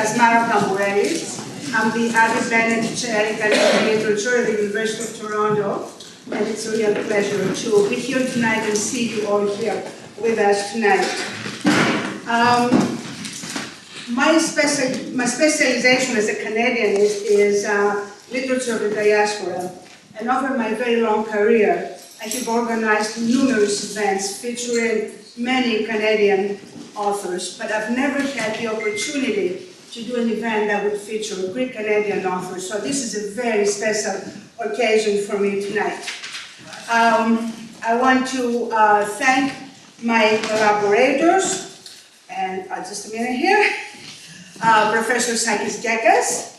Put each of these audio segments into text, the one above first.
Asmara Tamburellis. I'm the Avi Bennett Chair in Canadian Literature at the University of Toronto, and it's a real pleasure to be here tonight and see you all here with us tonight. My specialization as a Canadian is literature of the diaspora, and over my very long career, I have organized numerous events featuring many Canadian authors, but I've never had the opportunity to do an event that would feature a Greek Canadian author, so this is a very special occasion for me tonight. I want to thank my collaborators, and just a minute here, Professor Sakis Gekas,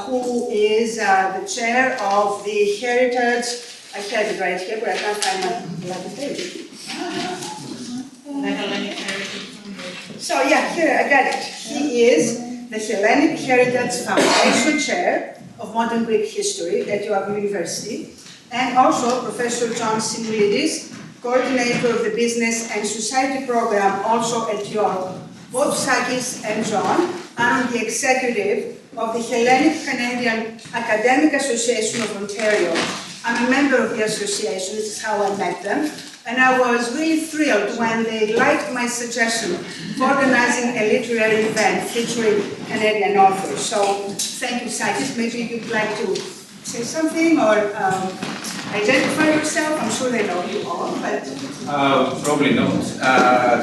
who is the chair of the Heritage, I had it right here, but I can't find my bloody page. So yeah, here I got it. He is the Hellenic Heritage Foundation Chair of Modern Greek History at Ioannidis University, and also Professor John Simulidis, coordinator of the Business and Society program, also at York. Both Sakis and John are on the executive of the Hellenic Canadian Academic Association of Ontario. I'm a member of the association, this is how I met them, and I was really thrilled when they liked my suggestion for organizing a literary event featuring Canadian authors. So thank you, Sakis. Maybe you'd like to say something or identify yourself. I'm sure they know you all, but... Probably not.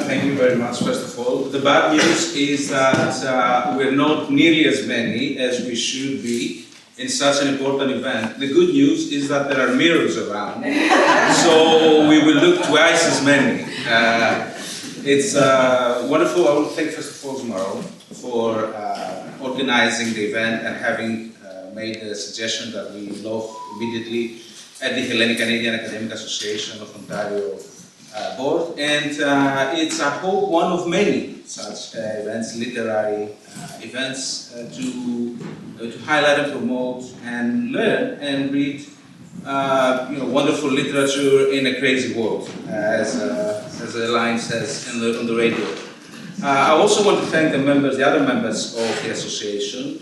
Thank you very much, first of all. The bad news is that we're not nearly as many as we should be in such an important event. The good news is that there are mirrors around, so we will look twice as many. It's wonderful. I will thank first of all tomorrow for organizing the event and having made the suggestion that we love immediately at the Hellenic Canadian Academic Association of Ontario board. And it's, I hope, one of many such events, literary events, to highlight and promote and learn and read wonderful literature in a crazy world, as the line says on the radio. I also want to thank the members, the other members of the association,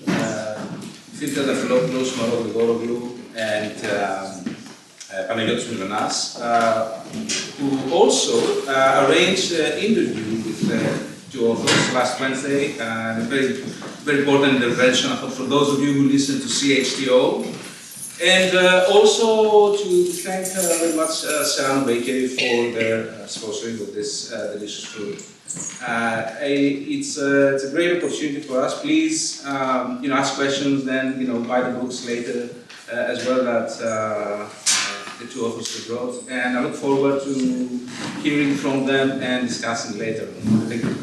Filter Dafilopoulos, Maro Grigoroglou, and Panagiotis Milonas, who also arranged an interview with two authors last Wednesday, a very important intervention for those of you who listen to CHTO, and also to thank very much Serrano Bakery for their sponsoring of this delicious food. It's a great opportunity for us. Please, ask questions, then buy the books later, as well as the two authors we brought. And I look forward to hearing from them and discussing later. Thank you.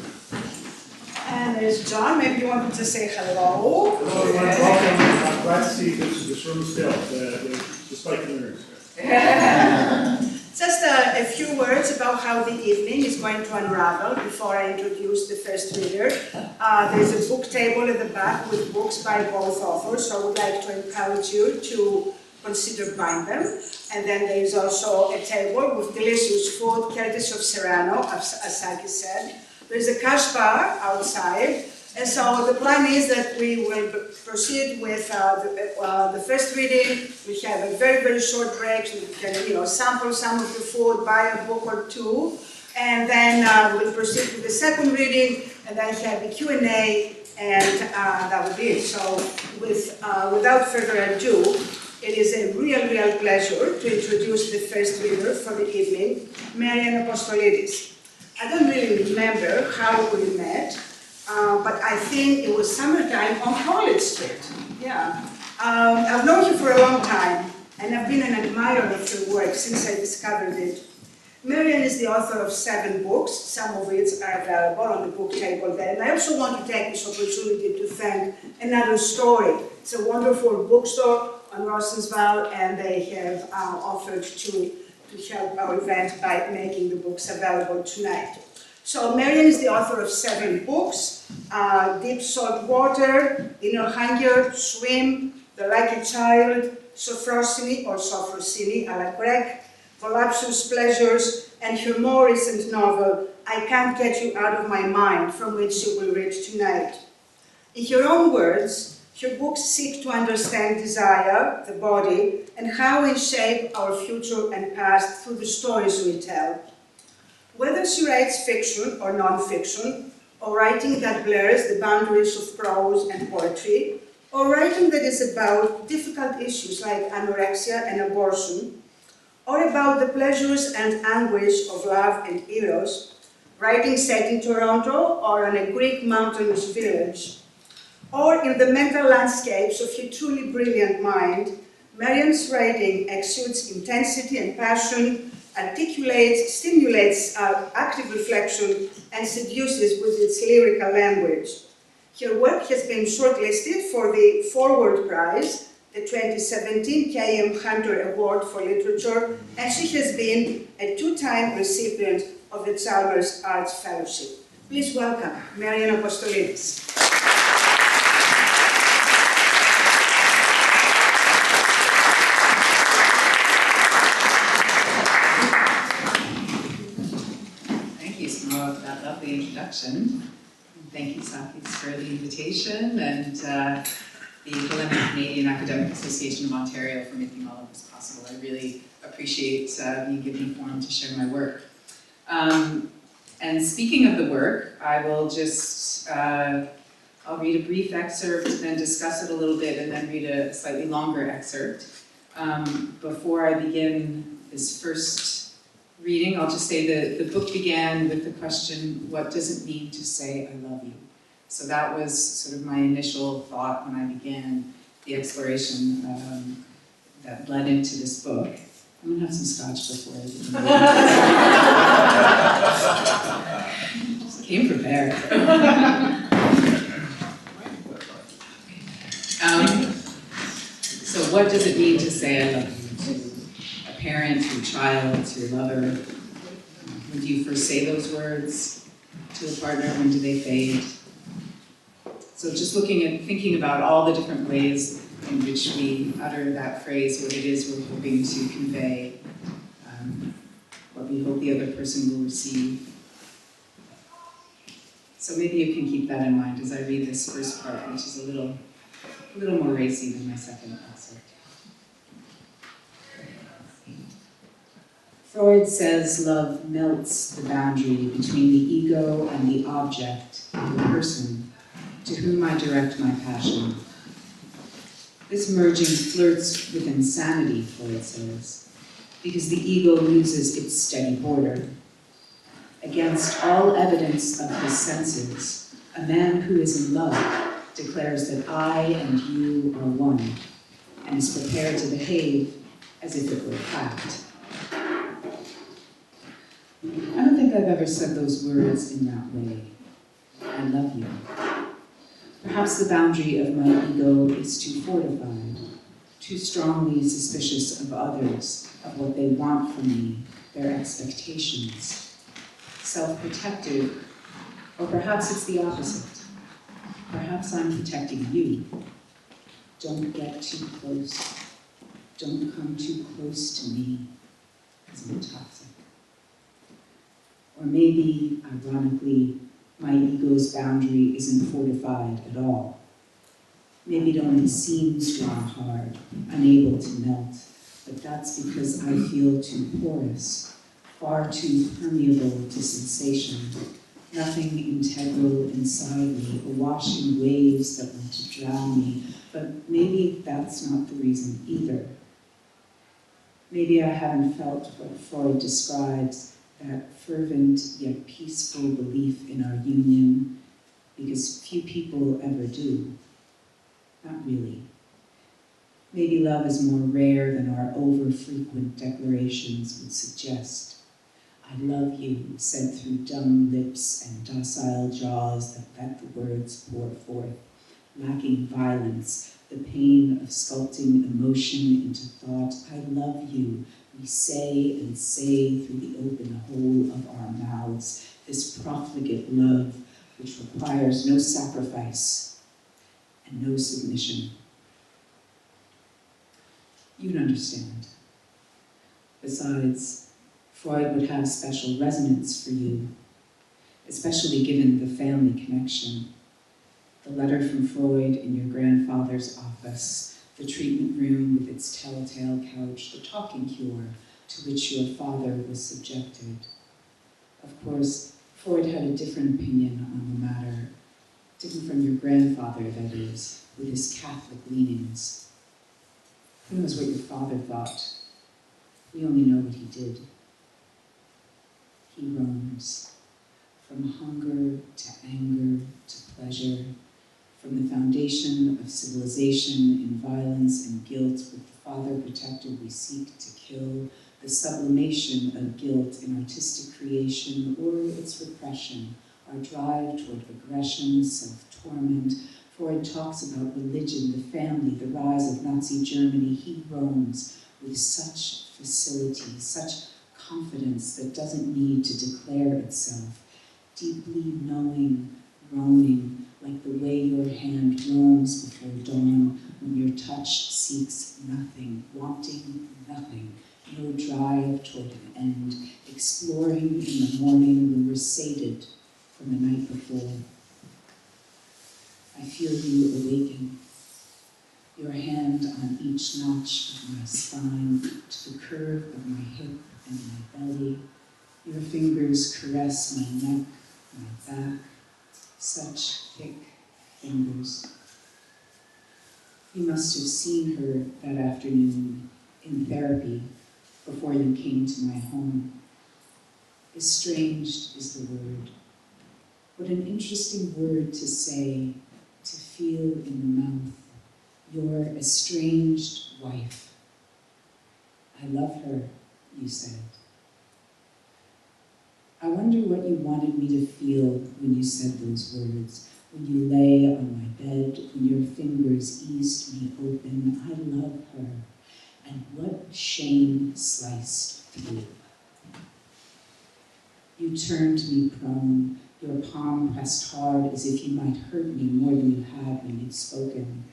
And there's John. Maybe you wanted to say hello. Hello, welcome. I'm glad to see this room still, despite the nerves. Just a few words about how the evening is going to unravel before I introduce the first reader. There's a book table at the back with books by both authors, so I would like to encourage you to consider buying them. And then there is also a table with delicious food, courtesy of Serrano, as Sakis said. There's a cash bar outside. And so the plan is that we will proceed with the first reading. We have a very, very short break. So we can, sample some of the food, buy a book or two, and then we'll proceed with the second reading, and then have a Q&A, and that will be it. So without further ado, it is a real pleasure to introduce the first reader for the evening, Marian Apostolidis. I don't really remember how we met. But I think it was summertime on College Street. Yeah. I've known you for a long time, and I've been an admirer of your work since I discovered it. Marian is the author of 7 books, some of which are available on the book table there. And I also want to take this opportunity to thank Another Story. It's a wonderful bookstore on Rossensville, and they have offered to help our event by making the books available tonight. So Marian is the author of 7 books, Deep Salt Water, Inner Hunger, Swim, The Lucky Child, Sophrosine or Sophrosine a la Grec, Voluptuous Pleasures, and her more recent novel, I Can't Get You Out of My Mind, from which you will read tonight. In her own words, her books seek to understand desire, the body, and how we shape our future and past through the stories we tell. Whether she writes fiction or non-fiction, or writing that blurs the boundaries of prose and poetry, or writing that is about difficult issues like anorexia and abortion, or about the pleasures and anguish of love and eros, writing set in Toronto or on a Greek mountainous village, or in the mental landscapes of a truly brilliant mind, Marian's writing exudes intensity and passion, articulates, stimulates active reflection, and seduces with its lyrical language. Her work has been shortlisted for the Forward Prize, the 2017 K.M. Hunter Award for Literature, and she has been a two-time recipient of the Chalmers Arts Fellowship. Please welcome Marian Apostolidis. For that lovely introduction. Thank you, Sakis, for the invitation, and the Hellenic Canadian Academic Association of Ontario for making all of this possible. I really appreciate being given a forum to share my work. And speaking of the work, I will just, I'll read a brief excerpt, then discuss it a little bit, and then read a slightly longer excerpt. Before I begin this first reading, I'll just say the book began with the question, what does it mean to say I love you? So that was sort of my initial thought when I began the exploration that led into this book. I'm gonna have some scotch before I begin. Just came prepared. So what does it mean to say I love you? Parent, your child, to your lover? When do you first say those words to a partner? When do they fade? So just thinking about all the different ways in which we utter that phrase, what it is we're hoping to convey, what we hope the other person will receive. So maybe you can keep that in mind as I read this first part, which is a little more racy than my second excerpt. Freud says love melts the boundary between the ego and the object, the person, to whom I direct my passion. This merging flirts with insanity, Freud says, because the ego loses its steady border. Against all evidence of his senses, a man who is in love declares that I and you are one, and is prepared to behave as if it were a fact. I don't think I've ever said those words in that way. I love you. Perhaps the boundary of my ego is too fortified, too strongly suspicious of others, of what they want from me, their expectations. Self-protective, or perhaps it's the opposite. Perhaps I'm protecting you. Don't get too close. Don't come too close to me, because I'm toxic. Or maybe, ironically, my ego's boundary isn't fortified at all. Maybe it only seems drawn hard, unable to melt, but that's because I feel too porous, far too permeable to sensation, nothing integral inside me, awash in waves that want to drown me, but maybe that's not the reason either. Maybe I haven't felt what Freud describes, that fervent yet peaceful belief in our union, because few people ever do. Not really. Maybe love is more rare than our over-frequent declarations would suggest. I love you, said through dumb lips and docile jaws that let the words pour forth, lacking violence, the pain of sculpting emotion into thought. I love you, we say and say through the open hole of our mouths, this profligate love which requires no sacrifice and no submission. You'd understand. Besides, Freud would have special resonance for you, especially given the family connection. the letter from Freud in your grandfather's office, the treatment room with its telltale couch, the talking cure to which your father was subjected. Of course, Freud had a different opinion on the matter, different from your grandfather, that is, with his Catholic leanings. Who knows what your father thought? We only know what he did. He roams, from hunger to anger to pleasure, from the foundation of civilization in violence and guilt with the father protector we seek to kill, the sublimation of guilt in artistic creation or its repression, our drive toward aggression, self-torment. Freud talks about religion, the family, the rise of Nazi Germany. He roams with such facility, such confidence that doesn't need to declare itself, deeply knowing, roaming, like the way your hand roams before dawn when your touch seeks nothing, wanting nothing, no drive toward an end, exploring in the morning when we're sated from the night before. I feel you awaken, your hand on each notch of my spine, to the curve of my hip and my belly. Your fingers caress my neck, my back, such thick fingers. You must have seen her that afternoon in therapy before you came to my home. Estranged is the word. What an interesting word to say, to feel in the mouth. Your estranged wife. I love her, you said. I wonder what you wanted me to feel when you said those words, when you lay on my bed, when your fingers eased me open. I love her. And what shame sliced through. You turned me prone, your palm pressed hard as if you might hurt me more than you had when you'd spoken.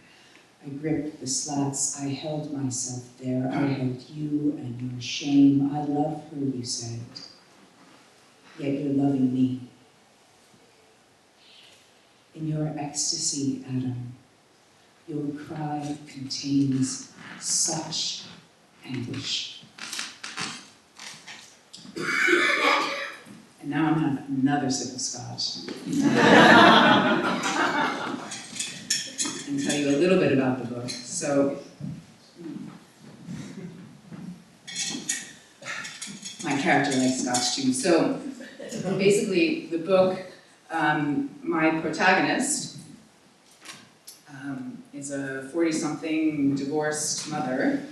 I gripped the slats, I held myself there, I held you and your shame. I love her, you said, yet you're loving me. In your ecstasy, Adam, your cry contains such anguish. And now I'm having another sip of scotch. And tell you a little bit about the book. So, my character likes scotch too. So, basically, the book, my protagonist is a 40-something divorced mother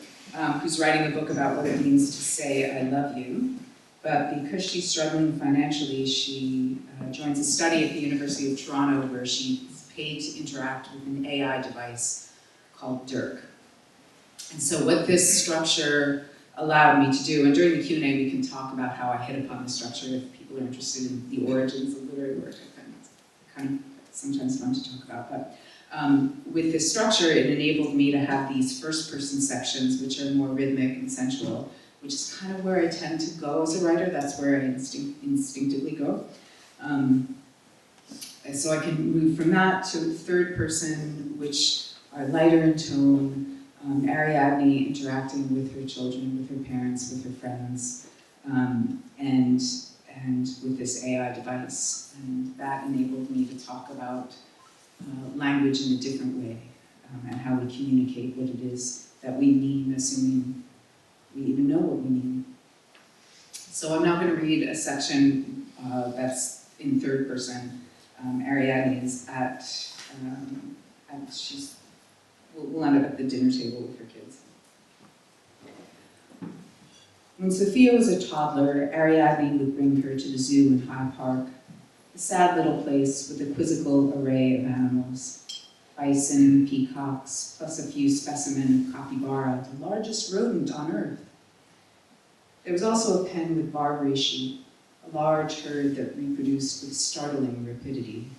who's writing a book about what it means to say, I love you. But because she's struggling financially, she joins a study at the University of Toronto where she's paid to interact with an AI device called Dirk. And so what this structure allowed me to do, and during the Q&A we can talk about how I hit upon the structure if people are interested in the origins of literary work. I kind of sometimes fun to talk about. But with this structure, it enabled me to have these first-person sections, which are more rhythmic and sensual, which is kind of where I tend to go as a writer. That's where I instinctively go. And so I can move from that to third person, which are lighter in tone, Ariadne interacting with her children, with her parents, with her friends, and with this AI device. And that enabled me to talk about language in a different way, and how we communicate what it is that we mean, assuming we even know what we mean. So I'm now going to read a section that's in third person. Ariadne is we'll end up at the dinner table with her kids. When Sophia was a toddler, Ariadne would bring her to the zoo in Hyde Park, a sad little place with a quizzical array of animals. Bison, peacocks, plus a few specimen of capybara, the largest rodent on Earth. There was also a pen with Barbary sheep, a large herd that reproduced with startling rapidity.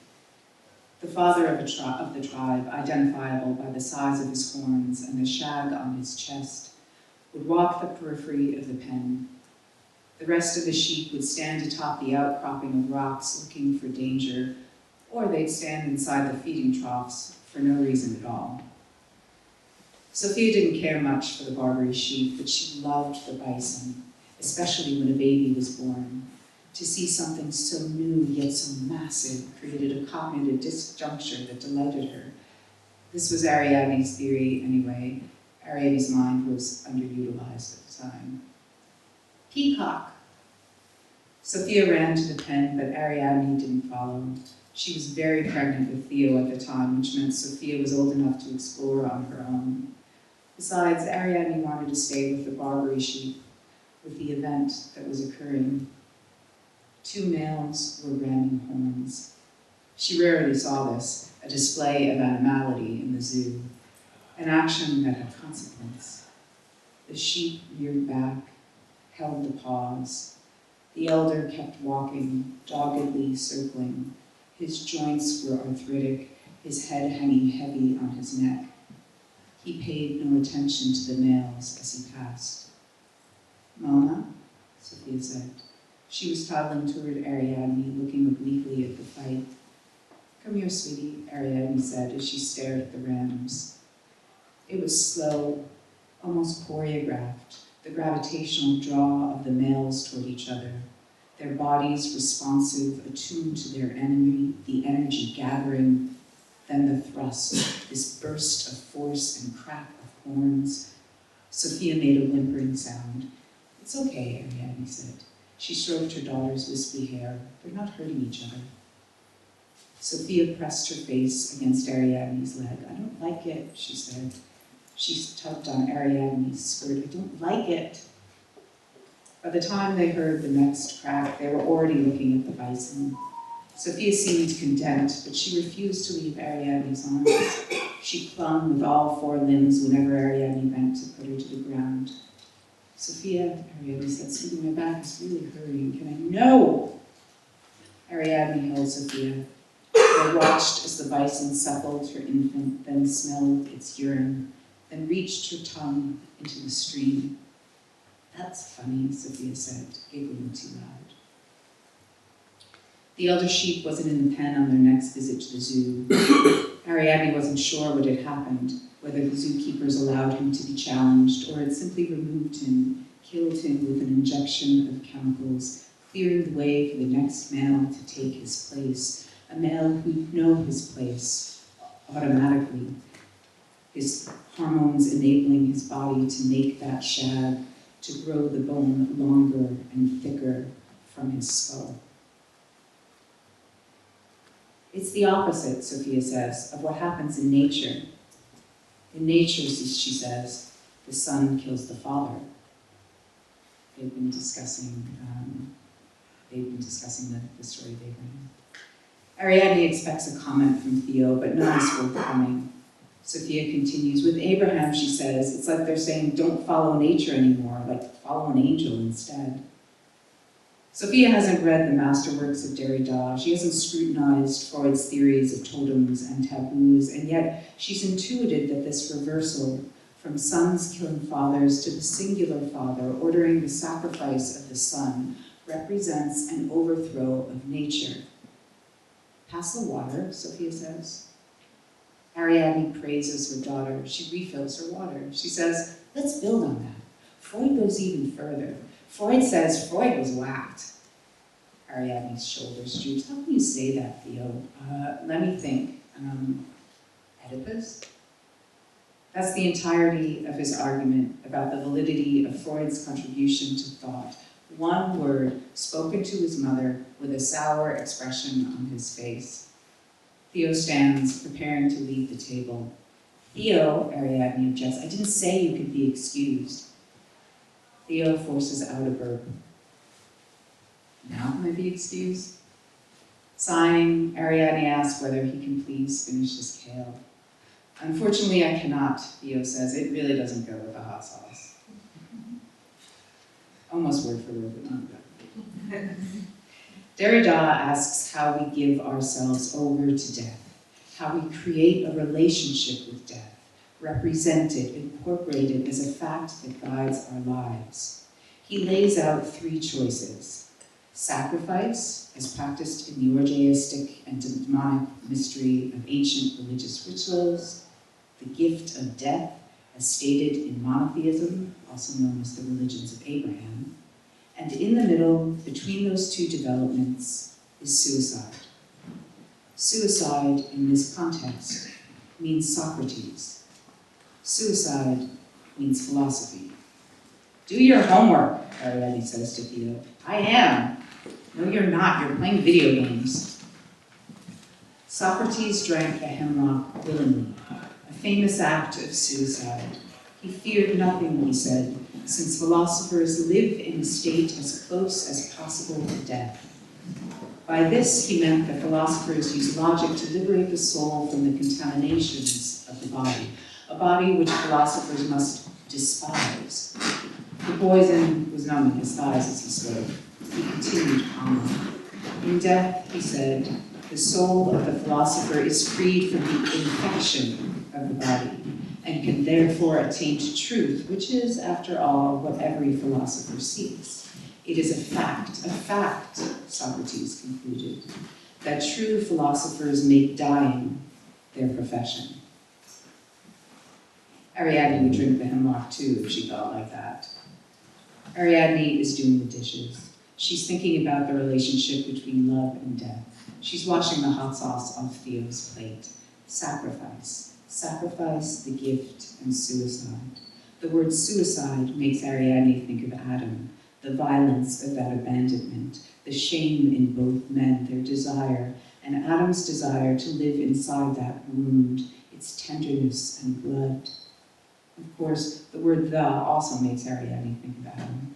The father of the tribe, identifiable by the size of his horns and the shag on his chest, would walk the periphery of the pen. The rest of the sheep would stand atop the outcropping of rocks looking for danger, or they'd stand inside the feeding troughs for no reason at all. Sophia didn't care much for the Barbary sheep, but she loved the bison, especially when a baby was born. To see something so new yet so massive created a cognitive disjuncture that delighted her. This was Ariadne's theory anyway. Ariadne's mind was underutilized at the time. Peacock. Sophia ran to the pen, but Ariadne didn't follow. She was very pregnant with Theo at the time, which meant Sophia was old enough to explore on her own. Besides, Ariadne wanted to stay with the Barbary sheep, with the event that was occurring. 2 males were ramming horns. She rarely saw this, a display of animality in the zoo, an action that had consequence. The sheep reared back, held the paws. The elder kept walking, doggedly circling. His joints were arthritic, his head hanging heavy on his neck. He paid no attention to the males as he passed. Mona, Sophia said. She was toddling toward Ariadne, looking obliquely at the fight. Come here, sweetie, Ariadne said as she stared at the rams. It was slow, almost choreographed, the gravitational draw of the males toward each other, their bodies responsive, attuned to their enemy, the energy gathering, then the thrust, this burst of force and crack of horns. Sophia made a whimpering sound. It's okay, Ariadne said. She stroked her daughter's wispy hair. They're not hurting each other. Sophia pressed her face against Ariadne's leg. I don't like it, she said. She tugged on Ariadne's skirt. I don't like it. By the time they heard the next crack, they were already looking at the bison. Sophia seemed content, but she refused to leave Ariadne's arms. She clung with all 4 limbs whenever Ariadne bent to put her to the ground. Sophia, Ariadne said, sweetie, my back is really hurting. Can I? No! Ariadne held Sophia. They watched as the bison suckled her infant, then smelled its urine, then reached her tongue into the stream. That's funny, Sophia said, giggling too loud. The elder sheep wasn't in the pen on their next visit to the zoo. Ariadne wasn't sure what had happened, whether the zookeepers allowed him to be challenged or had simply removed him, killed him with an injection of chemicals, clearing the way for the next male to take his place, a male who'd know his place automatically, his hormones enabling his body to make that shag, to grow the bone longer and thicker from his skull. It's the opposite, Sophia says, of what happens in nature. In nature, she says, the son kills the father. They've been discussing the story they've written. Ariadne expects a comment from Theo, but none is forthcoming. Sophia continues, with Abraham, she says, it's like they're saying, don't follow nature anymore, like follow an angel instead. Sophia hasn't read the masterworks of Derrida. She hasn't scrutinized Freud's theories of totems and taboos, and yet she's intuited that this reversal from sons killing fathers to the singular father ordering the sacrifice of the son represents an overthrow of nature. Pass the water, Sophia says. Ariadne praises her daughter. She refills her water. She says, let's build on that. Freud goes even further. Freud says Freud was whacked. Ariadne's shoulders drooped. How can you say that, Theo? Let me think. Oedipus? That's the entirety of his argument about the validity of Freud's contribution to thought. One word spoken to his mother with a sour expression on his face. Theo stands, preparing to leave the table. Theo, Ariadne objects, I didn't say you could be excused. Theo forces out a burp. Now can I be excused? Sighing, Ariadne asks whether he can please finish his kale. Unfortunately, I cannot, Theo says. It really doesn't go with the hot sauce. Almost word for word, but not that. Derrida asks how we give ourselves over to death, how we create a relationship with death, represented, incorporated as a fact that guides our lives. He lays out 3 choices. Sacrifice, as practiced in the orgiastic and demonic mystery of ancient religious rituals, the gift of death, as stated in monotheism, also known as the religions of Abraham, and in the middle, between those two developments, is suicide. Suicide, in this context, means Socrates. Suicide means philosophy. Do your homework, Ariadne says to Theo. I am. No, you're not. You're playing video games. Socrates drank the hemlock willingly, a famous act of suicide. He feared nothing, he said, since philosophers live in a state as close as possible to death. By this, he meant that philosophers use logic to liberate the soul from the contaminations of the body, a body which philosophers must despise. The poison was numbing his thighs as he spoke. He continued calmly. In death, he said, the soul of the philosopher is freed from the infection of the body and can therefore attain to truth, which is, after all, what every philosopher seeks. It is a fact, Socrates concluded, that true philosophers make dying their profession. Ariadne would drink the hemlock too if she felt like that. Ariadne is doing the dishes. She's thinking about the relationship between love and death. She's washing the hot sauce off Theo's plate. Sacrifice. Sacrifice, the gift, and suicide. The word suicide makes Ariadne think of Adam, the violence of that abandonment, the shame in both men, their desire, and Adam's desire to live inside that wound, its tenderness and blood. Of course, the word the also makes Ariadne think of Adam.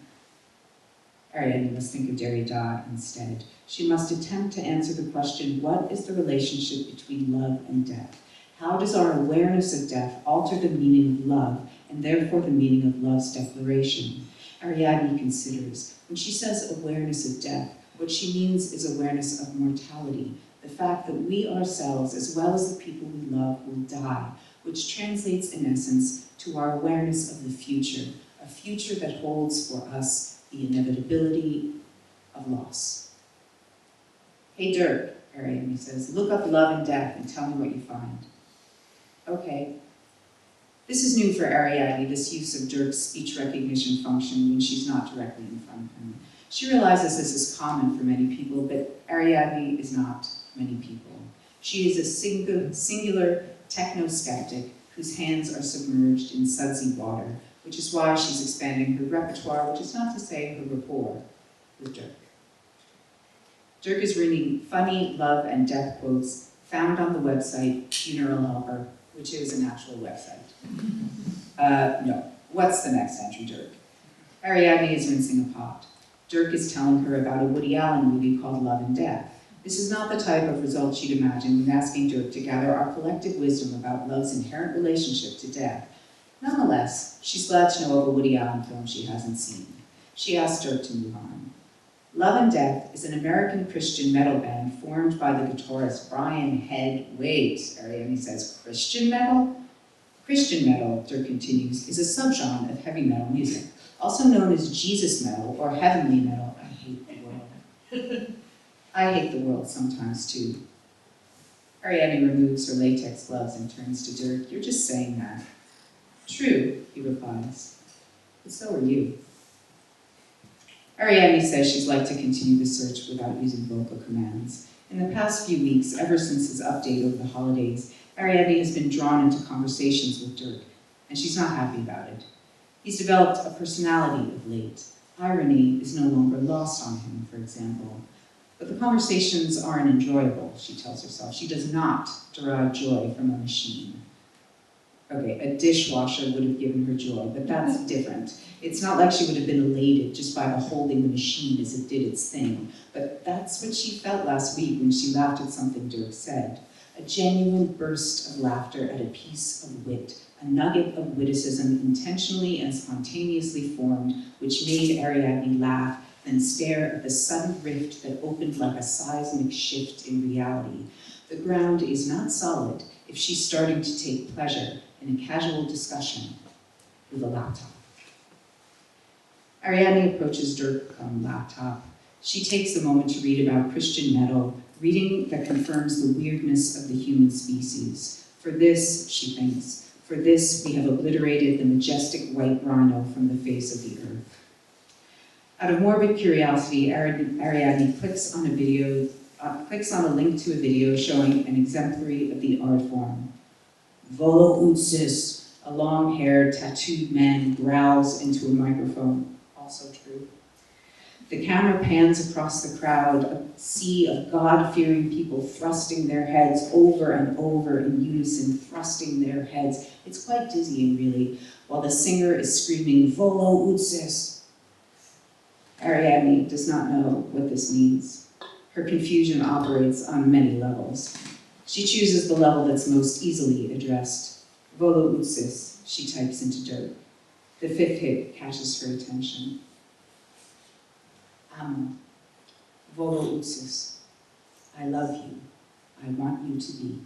Ariadne must think of Derrida instead. She must attempt to answer the question, what is the relationship between love and death? How does our awareness of death alter the meaning of love, and therefore the meaning of love's declaration? Ariadne considers, when she says awareness of death, what she means is awareness of mortality, the fact that we ourselves, as well as the people we love, will die, which translates in essence to our awareness of the future, a future that holds for us the inevitability of loss. Hey Dirk, Ariadne says, look up love and death and tell me what you find. Okay. This is new for Ariadne, this use of Dirk's speech recognition function when she's not directly in front of him. She realizes this is common for many people, but Ariadne is not many people. She is a singular techno-skeptic whose hands are submerged in sudsy water, which is why she's expanding her repertoire, which is not to say her rapport with Dirk. Dirk is reading funny love and death quotes found on the website Funeral Helper, which is an actual website. No. What's the next entry, Dirk? Ariadne is rinsing a pot. Dirk is telling her about a Woody Allen movie called Love and Death. This is not the type of result she'd imagine when asking Dirk to gather our collective wisdom about love's inherent relationship to death. Nonetheless, she's glad to know of a Woody Allen film she hasn't seen. She asks Dirk to move on. Love and Death is an American Christian metal band formed by the guitarist Brian Head. Wait, Ariadne says, Christian metal? Christian metal, Dirk continues, is a subgenre of heavy metal music, also known as Jesus metal or heavenly metal. I hate the world. I hate the world sometimes too. Ariadne removes her latex gloves and turns to Dirk. You're just saying that. True, he replies, but so are you. Ariadne says she'd like to continue the search without using vocal commands. In the past few weeks, ever since his update over the holidays, Ariadne has been drawn into conversations with Dirk, and she's not happy about it. He's developed a personality of late. Irony is no longer lost on him, for example. But the conversations aren't enjoyable, she tells herself. She does not derive joy from a machine. Okay, a dishwasher would have given her joy, but that's different. It's not like she would have been elated just by beholding the machine as it did its thing. But that's what she felt last week when she laughed at something Dirk said. A genuine burst of laughter at a piece of wit, a nugget of witticism intentionally and spontaneously formed, which made Ariadne laugh, then stare at the sudden rift that opened like a seismic shift in reality. The ground is not solid if she's starting to take pleasure in a casual discussion with a laptop. Ariadne approaches Dirk on the laptop. She takes a moment to read about Christian metal, reading that confirms the weirdness of the human species. For this, she thinks, for this we have obliterated the majestic white rhino from the face of the earth. Out of morbid curiosity, Ariadne clicks on a link to a video showing an exemplary of the art form. Volo-Utsis, a long-haired, tattooed man growls into a microphone. Also true. The camera pans across the crowd, a sea of God-fearing people thrusting their heads over and over in unison, thrusting their heads. It's quite dizzying, really, while the singer is screaming, Volo-Utsis. Ariadne does not know what this means. Her confusion operates on many levels. She chooses the level that's most easily addressed. Volo-Utsis, she types into dirt. The fifth hit catches her attention. Amo, Volo-Utsis, I love you, I want you to be.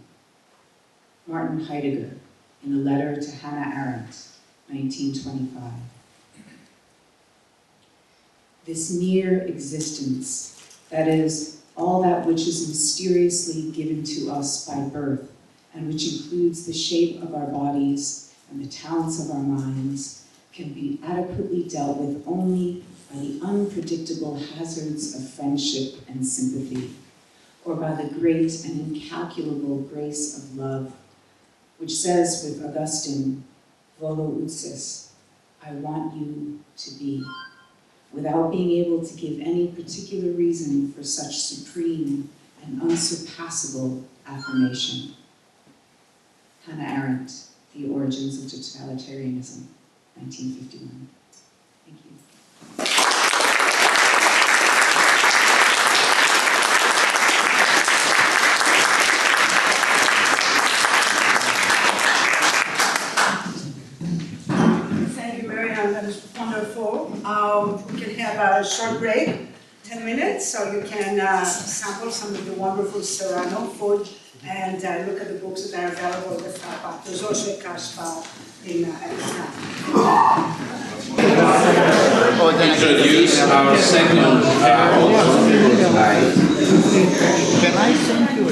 Martin Heidegger, in a letter to Hannah Arendt, 1925. This mere existence, that is, all that which is mysteriously given to us by birth, and which includes the shape of our bodies and the talents of our minds, can be adequately dealt with only by the unpredictable hazards of friendship and sympathy, or by the great and incalculable grace of love, which says with Augustine, Volo-Utsis, I want you to be, without being able to give any particular reason for such supreme and unsurpassable affirmation. Hannah Arendt, The Origins of Totalitarianism, 1951. Thank you. Thank you, Marianne. That was wonderful. We can have a short break, 10 minutes, so you can sample some of the wonderful Serrano food and look at the books that are available with FAPA. There's also a cash bar in at the snack. Introduce our second slide. Can I thank you?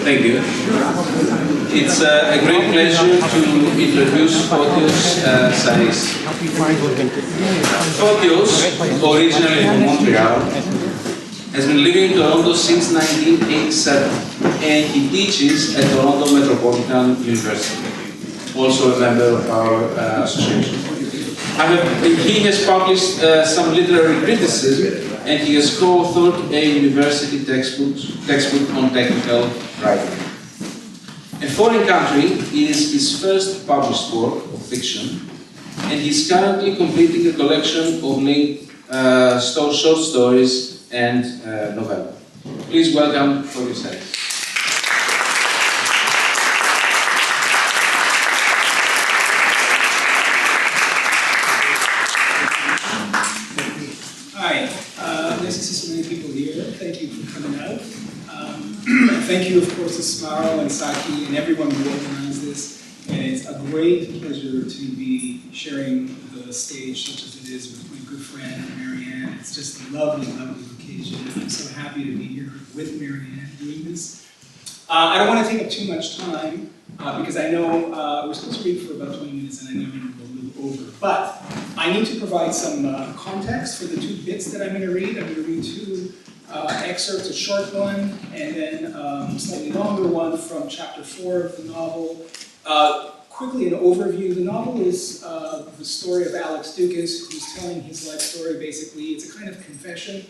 Thank you. It's a great pleasure to introduce Fotios Saris. Fotios, originally from Montreal, has been living in Toronto since 1987, and he teaches at Toronto Metropolitan University, also a member of our association. He has published some literary criticism, and he has co-authored a university textbook on technical writing. A Foreign Country is his first published work of fiction, and he's currently completing a collection of linked short stories and novella. Please welcome Fotios Saris. Hi, nice to see so many people here. Thank you for coming out. Thank you, of course, to Smaro and Saki and everyone who organized this. And it's a great pleasure to be sharing the stage such as it is with my good friend Marianne. It's just a lovely, lovely occasion. I'm so happy to be here with Marianne doing this. I don't want to take up too much time because I know we're supposed to read for about 20 minutes and I know I'm going to go a little over. But I need to provide some context for the two bits that I'm going to read. I'm going to read two excerpts, a short one and then a slightly longer one from chapter 4 of the novel. Quickly, an overview. The novel is the story of Alex Dukas, who's telling his life story, basically. It's a kind of confession.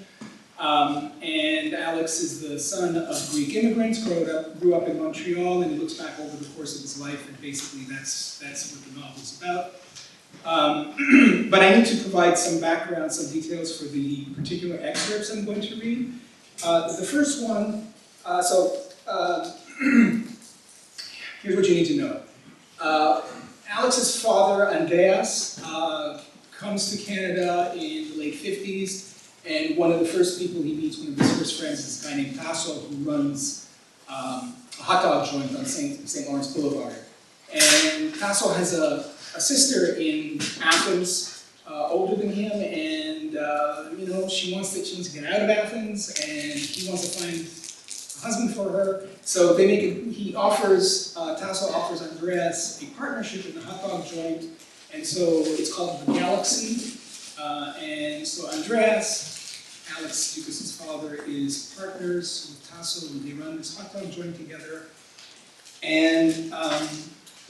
And Alex is the son of Greek immigrants, grew up in Montreal, and he looks back over the course of his life, and basically that's what the novel's about. But I need to provide some background, some details for the particular excerpts I'm going to read. The first one, here's what you need to know. Alex's father, Andreas, comes to Canada in the late 50s, and one of the first people he meets, one of his first friends, is a guy named Tasso, who runs a hot dog joint on St. Lawrence Boulevard. And Tasso has a sister in Athens, older than him, and she wants to get out of Athens, and he wants to find a husband for her. So Tasso offers Andreas a partnership in the hot dog joint, and so it's called the Galaxy. And so Andreas, Alex Dukas' father, is partners with Tasso, and they run this hot dog joint together. And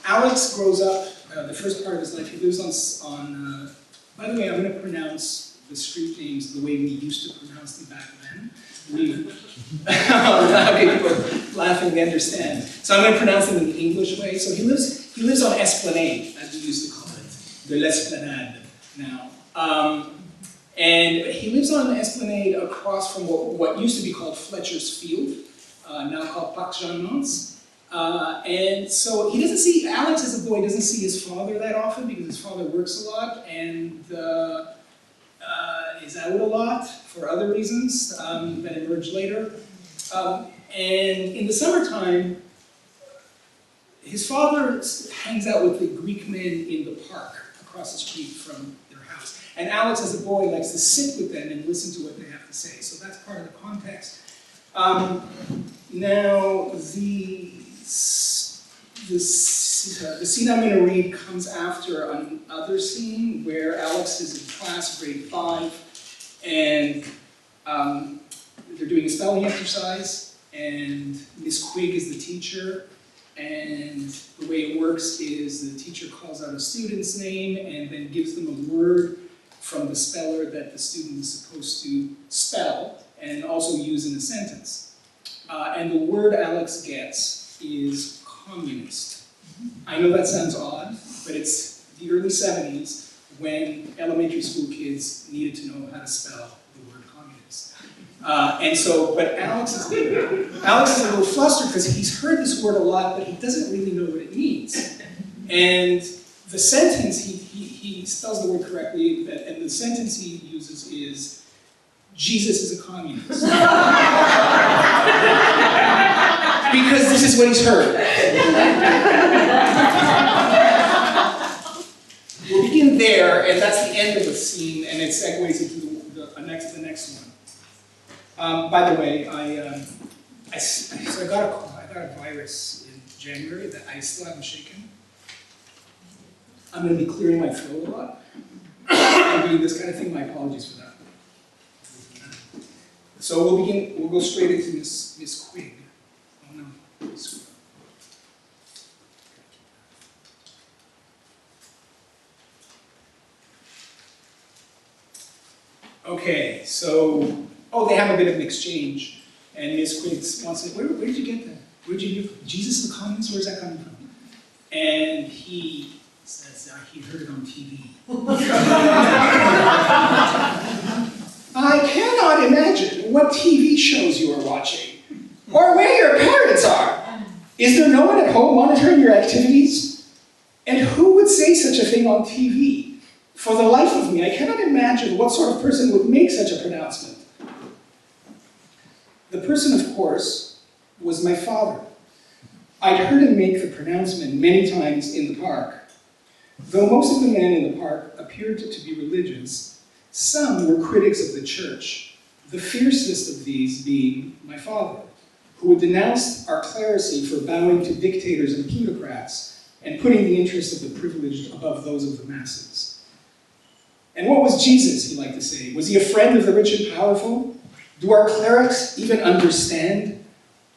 Alex grows up, the first part of his life, he lives on by the way, I'm going to pronounce the street names the way we used to pronounce them back then. People are laughing, they understand. So I'm going to pronounce them in the English way. So he lives on Esplanade, as we used to call it, de l'Esplanade now. And he lives on Esplanade across from what used to be called Fletcher's Field, now called Parc Jean Mance. And so he doesn't see, Alex as a boy doesn't see his father that often because his father works a lot and is out a lot for other reasons that emerge later. And in the summertime, his father hangs out with the Greek men in the park across the street from their house. And Alex as a boy likes to sit with them and listen to what they have to say. So that's part of the context. Now, the scene I'm going to read comes after another scene where Alex is in class, grade 5, and they're doing a spelling exercise, and Miss Quigg is the teacher, and the way it works is the teacher calls out a student's name and then gives them a word from the speller that the student is supposed to spell and also use in a sentence. And the word Alex gets is communist. I know that sounds odd, but it's the early 70s when elementary school kids needed to know how to spell the word communist. But Alex is a little flustered because he's heard this word a lot, but he doesn't really know what it means. And the sentence, he spells the word correctly, and the sentence he uses is, Jesus is a communist. Because this is what he's heard. We'll begin there, and that's the end of the scene, and it segues into the next one. By the way, I got a virus in January that I still haven't shaken. I'm going to be clearing my throat a lot. I'm doing this kind of thing. My apologies for that. So we'll go straight into Miss Quigg. Oh no, Miss Quigg. Okay, so, they have a bit of an exchange, and Miss Quigg wants to, where did you get that? Where'd you get Jesus is a communist? Where's that coming from? And he says, he heard it on TV. I cannot imagine what TV shows you are watching, or where your parents are. Is there no one at home monitoring your activities? And who would say such a thing on TV? For the life of me, I cannot imagine what sort of person would make such a pronouncement. The person, of course, was my father. I'd heard him make the pronouncement many times in the park. Though most of the men in the park appeared to be religious, some were critics of the church, the fiercest of these being my father, who would denounce our clerisy for bowing to dictators and plutocrats and putting the interests of the privileged above those of the masses. And what was Jesus, he liked to say? Was he a friend of the rich and powerful? Do our clerics even understand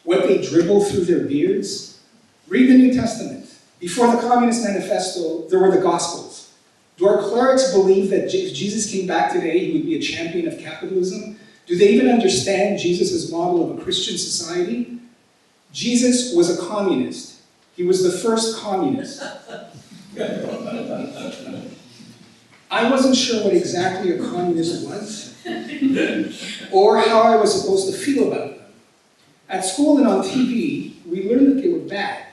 what they dribble through their beards? Read the New Testament. Before the Communist Manifesto, there were the Gospels. Do our clerics believe that if Jesus came back today, he would be a champion of capitalism? Do they even understand Jesus' model of a Christian society? Jesus was a communist. He was the first communist. I wasn't sure what exactly a communist was, or how I was supposed to feel about them. At school and on TV, we learned that they were bad.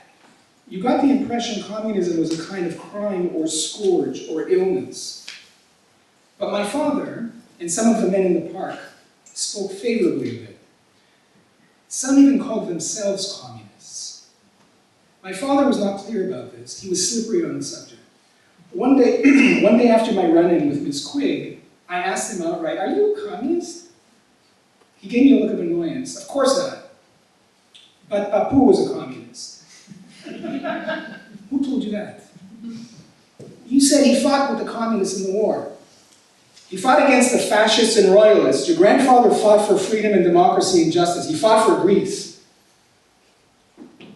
You got the impression communism was a kind of crime or scourge or illness. But my father, and some of the men in the park, spoke favorably of it. Some even called themselves communists. My father was not clear about this. He was slippery on the subject. One day after my run-in with Miss Quigg, I asked him outright, "Are you a communist?" He gave me a look of annoyance. "Of course not. But Papu was a communist." "Who told you that?" "You said he fought with the communists in the war." "He fought against the fascists and royalists. Your grandfather fought for freedom and democracy and justice. He fought for Greece.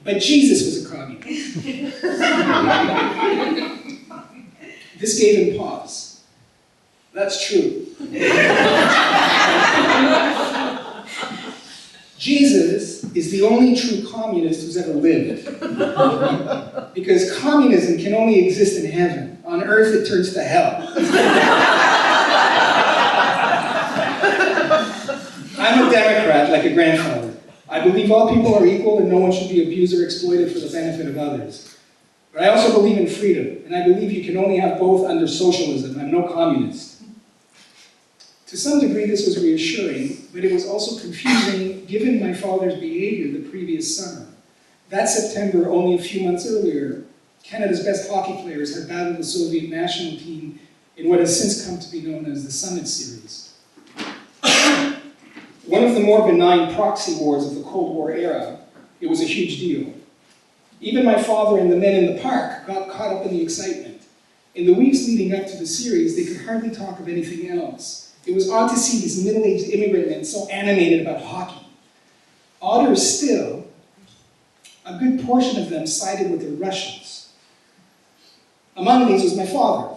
But Jesus was a communist." This gave him pause. "That's true." Jesus is the only true communist who's ever lived. Because communism can only exist in heaven. On earth, it turns to hell. I'm a Democrat, like a grandfather. I believe all people are equal and no one should be abused or exploited for the benefit of others. But I also believe in freedom, and I believe you can only have both under socialism. I'm no communist. To some degree, this was reassuring, but it was also confusing given my father's behavior the previous summer. That September, only a few months earlier, Canada's best hockey players had battled the Soviet national team in what has since come to be known as the Summit Series. One of the more benign proxy wars of the Cold War era, it was a huge deal. Even my father and the men in the park got caught up in the excitement. In the weeks leading up to the series, they could hardly talk of anything else. It was odd to see these middle-aged immigrant men so animated about hockey. Odder still, a good portion of them sided with the Russians. Among these was my father.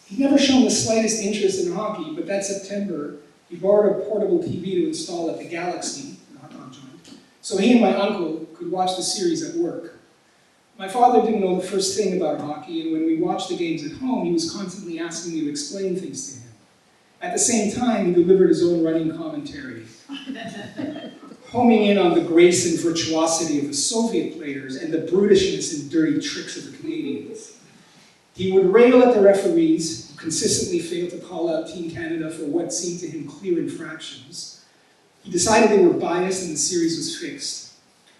He'd never shown the slightest interest in hockey, but that September, he borrowed a portable TV to install at the Galaxy, the hot dog joint, so he and my uncle could watch the series at work. My father didn't know the first thing about hockey, and when we watched the games at home, he was constantly asking me to explain things to him. At the same time, he delivered his own running commentary, homing in on the grace and virtuosity of the Soviet players and the brutishness and dirty tricks of the Canadians. He would rail at the referees, who consistently failed to call out Team Canada for what seemed to him clear infractions. He decided they were biased and the series was fixed.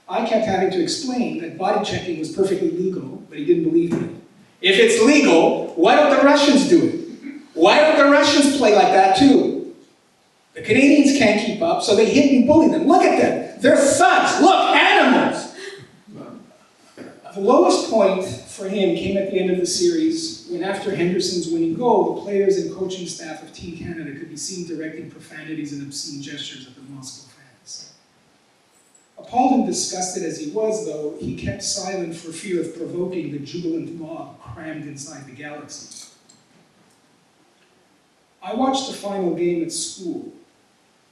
I kept having to explain that body checking was perfectly legal, but he didn't believe me. If it's legal, why don't the Russians do it? Why don't the Russians play like that too? The Canadians can't keep up, so they hit and bully them. Look at them. They're thugs. Look, animals. The lowest point for him came at the end of the series when, after Henderson's winning goal, the players and coaching staff of Team Canada could be seen directing profanities and obscene gestures at the Moscow fans. Appalled and disgusted as he was, though, he kept silent for fear of provoking the jubilant mob crammed inside the Galaxy. I watched the final game at school.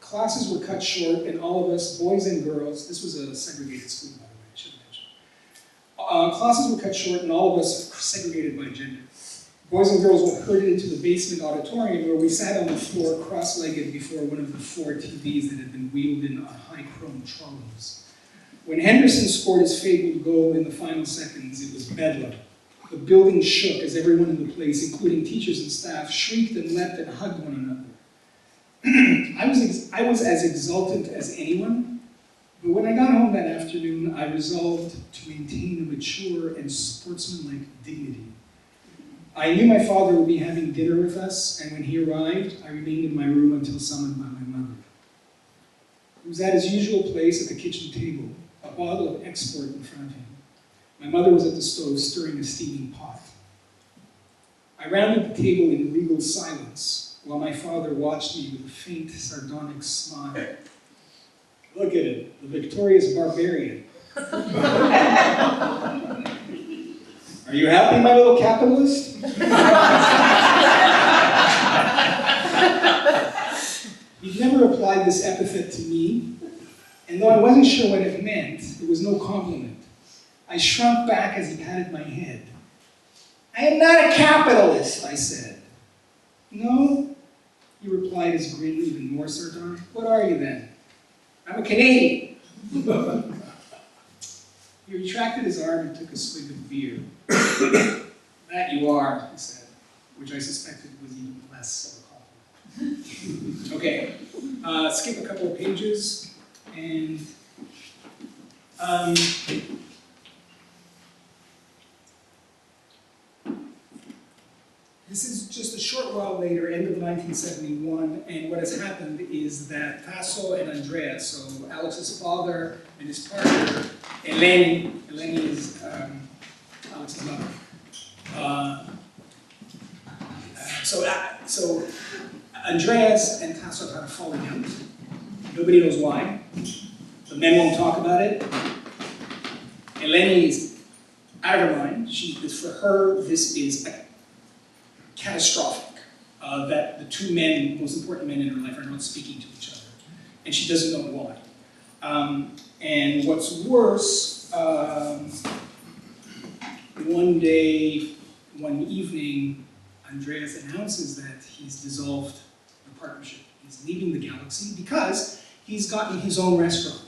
Classes were cut short, and all of us, boys and girls, this was a segregated school, by the way, I should mention. Classes were cut short, and all of us segregated by gender. Boys and girls were herded into the basement auditorium where we sat on the floor cross-legged before one of the 4 TVs that had been wheeled in on high-chrome trolleys. When Henderson scored his fabled goal in the final seconds, it was bedlam. The building shook as everyone in the place, including teachers and staff, shrieked and leapt and hugged one another. I was as exultant as anyone, but when I got home that afternoon, I resolved to maintain a mature and sportsmanlike dignity. I knew my father would be having dinner with us, and when he arrived, I remained in my room until summoned by my mother. He was at his usual place at the kitchen table, a bottle of export in front of him. My mother was at the stove stirring a steaming pot. I rounded the table in regal silence while my father watched me with a faint, sardonic smile. Look at him, the victorious barbarian. Are you happy, my little capitalist? He'd never applied this epithet to me, and though I wasn't sure what it meant, it was no compliment. I shrunk back as he patted my head. I am not a capitalist, I said. No, he replied, his grin even more sardonic. What are you then? I'm a Canadian. He retracted his arm and took a swig of beer. That you are, he said, which I suspected was even less of a compliment. Okay, skip a couple of pages, and This is just a short while later, end of 1971, and what has happened is that Tasso and Andreas, so Alex's father and his partner, Eleni is Alex's mother. So Andreas and Tasso have had a falling out. Nobody knows why. The men won't talk about it. Eleni is out of her mind. For her, this is catastrophic. That the two men, most important men in her life, are not speaking to each other. And she doesn't know why. And what's worse, one evening, Andreas announces that he's dissolved the partnership. He's leaving the Galaxy because he's gotten his own restaurant.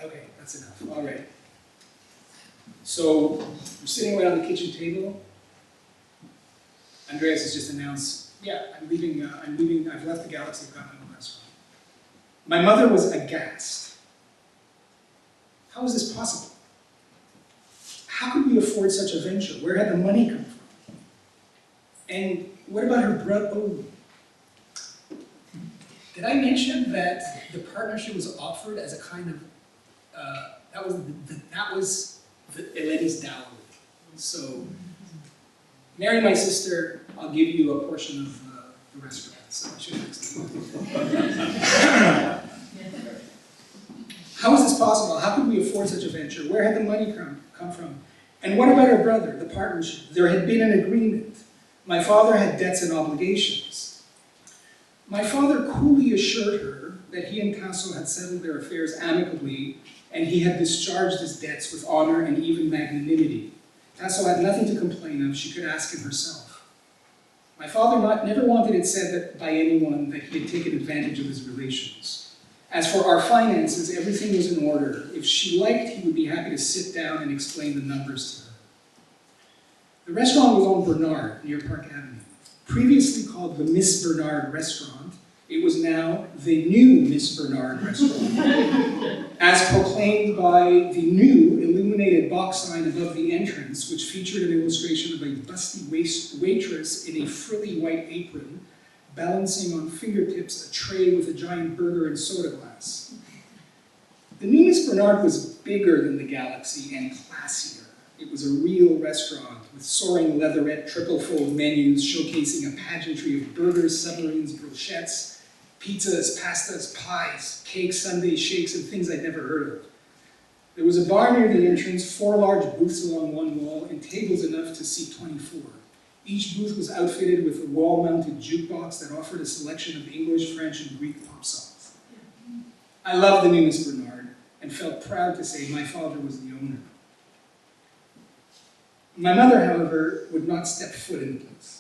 Okay, that's enough. All right. So we're sitting around the kitchen table. Andreas has just announced, yeah, I'm leaving, I've left the Galaxy, I've got my own restaurant. My mother was aghast. How is this possible? How could we afford such a venture? Where had the money come from? And what about her brother? Oh. Did I mention that the partnership was offered as a kind of, that was Eleni's dowry. So, marry my sister, I'll give you a portion of the restaurant. So I should have explained. How is this possible? How could we afford such a venture? Where had the money come from? And what about her brother, the partnership? There had been an agreement. My father had debts and obligations. My father coolly assured her that he and Tasso had settled their affairs amicably, and he had discharged his debts with honor and even magnanimity. Tasso had nothing to complain of. She could ask him herself. My father never wanted it said that by anyone that he had taken advantage of his relations. As for our finances, everything was in order. If she liked, he would be happy to sit down and explain the numbers to her. The restaurant was on Bernard, near Park Avenue. Previously called the Miss Bernard Restaurant, it was now the new Miss Bernard Restaurant, as proclaimed by the new illuminated box sign above the entrance, which featured an illustration of a busty waitress in a frilly white apron, balancing on fingertips a tray with a giant burger and soda glass. The new Miss Bernard was bigger than the Galaxy and classier. It was a real restaurant with soaring leatherette triple-fold menus showcasing a pageantry of burgers, submarines, brochettes, pizzas, pastas, pies, cakes, sundaes, shakes, and things I'd never heard of. There was a bar near the entrance, 4 large booths along one wall, and tables enough to seat 24. Each booth was outfitted with a wall-mounted jukebox that offered a selection of English, French, and Greek pop songs. I loved the new Miss Bernard and felt proud to say my father was the owner. My mother, however, would not step foot in the place.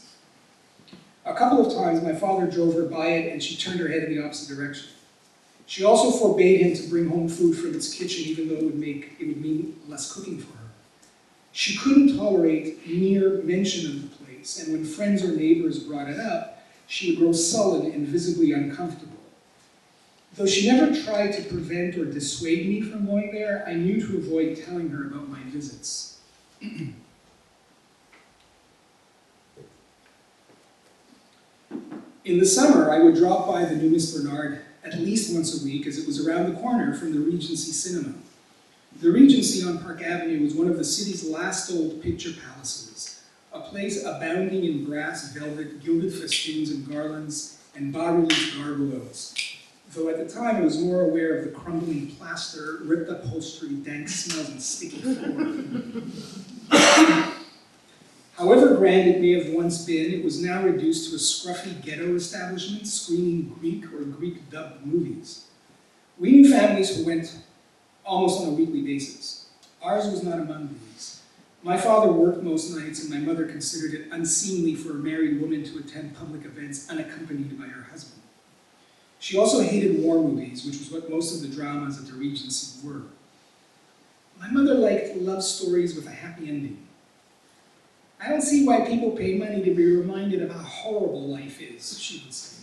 A couple of times my father drove her by it and she turned her head in the opposite direction. She also forbade him to bring home food from its kitchen, even though it would mean less cooking for her. She couldn't tolerate mere mention of the place, and when friends or neighbors brought it up, she would grow sullen and visibly uncomfortable. Though she never tried to prevent or dissuade me from going there, I knew to avoid telling her about my visits. In the summer, I would drop by the new Miss Bernard at least once a week, as it was around the corner from the Regency Cinema. The Regency on Park Avenue was one of the city's last old picture palaces, a place abounding in brass, velvet, gilded festoons and garlands, and bas-relief gargoyles. Though at the time I was more aware of the crumbling plaster, ripped upholstery, dank smells, and sticky floor. However grand it may have once been, it was now reduced to a scruffy ghetto establishment screening Greek or Greek-dubbed movies. We knew families who went almost on a weekly basis. Ours was not among these. My father worked most nights, and my mother considered it unseemly for a married woman to attend public events unaccompanied by her husband. She also hated war movies, which was what most of the dramas at the Regency were. My mother liked love stories with a happy ending. I don't see why people pay money to be reminded of how horrible life is, she would say.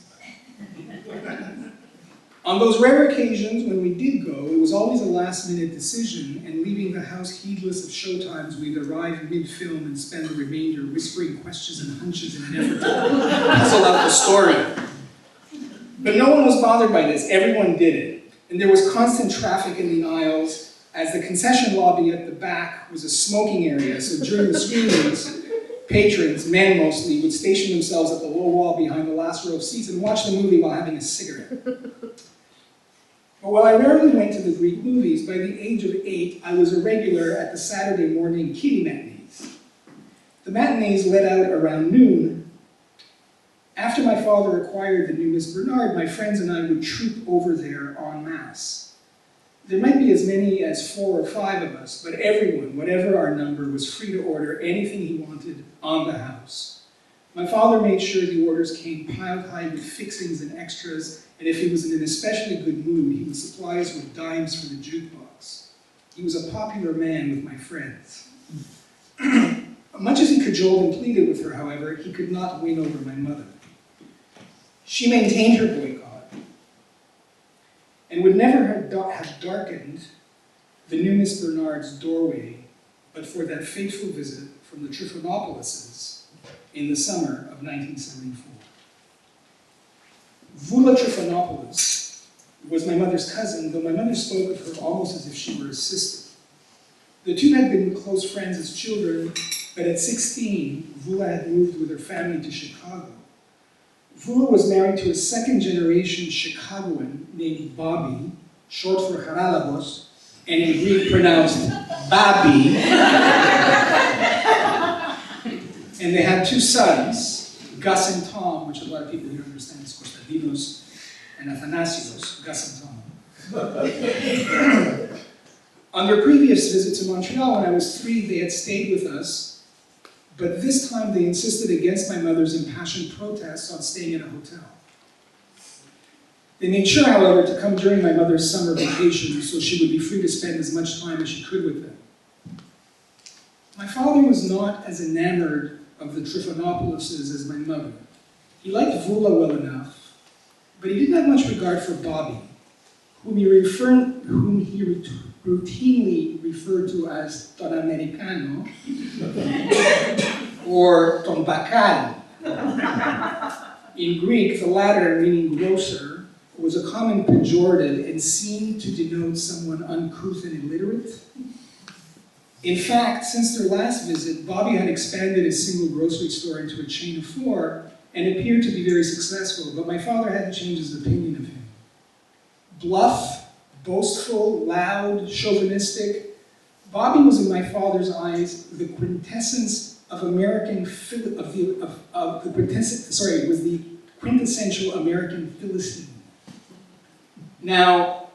On those rare occasions when we did go, it was always a last-minute decision, and leaving the house heedless of showtimes, we'd arrive mid-film and spend the remainder whispering questions and hunches in an effort to puzzle out the story. But no one was bothered by this, everyone did it. And there was constant traffic in the aisles, as the concession lobby at the back was a smoking area, so during the screenings, patrons, men mostly, would station themselves at the low wall behind the last row of seats and watch the movie while having a cigarette. But while I rarely went to the Greek movies, by the age of 8, I was a regular at the Saturday morning kiddie matinees. The matinees let out around noon. After my father acquired the new Miss Bernard, my friends and I would troop over there en masse. There might be as many as 4 or 5 of us, but everyone, whatever our number, was free to order anything he wanted on the house. My father made sure the orders came piled high with fixings and extras, and if he was in an especially good mood, he would supply us with dimes for the jukebox. He was a popular man with my friends. Much as he cajoled and pleaded with her, however, he could not win over my mother. She maintained her boycott, and would never have darkened the new Miss Bernard's doorway, but for that fateful visit from the Trifonopoulos in the summer of 1974. Voula Trifonopoulos was my mother's cousin, though my mother spoke of her almost as if she were a sister. The two had been close friends as children, but at 16, Voula had moved with her family to Chicago. Voula was married to a second-generation Chicagoan named Bobby, short for Haralabos, and in Greek pronounced Babi. And they had 2 sons, Gus and Tom, which a lot of people here understand is Konstantinos and Athanasios, Gus and Tom. On their previous visit to Montreal when I was 3, they had stayed with us, but this time they insisted against my mother's impassioned protests on staying in a hotel. They made sure, however, to come during my mother's summer vacation so she would be free to spend as much time as she could with them. My father was not as enamored of the Trifonopoulos as my mother. He liked Voula well enough, but he didn't have much regard for Bobby, whom he routinely referred to as Ton Americano or Ton Bacal. In Greek, the latter, meaning grocer, was a common pejorative and seemed to denote someone uncouth and illiterate. In fact, since their last visit, Bobby had expanded his single grocery store into a chain of 4 and appeared to be very successful, but my father hadn't changed his opinion of him. Bluff, boastful, loud, chauvinistic, Bobby was in my father's eyes the quintessence of was the quintessential American Philistine. Now,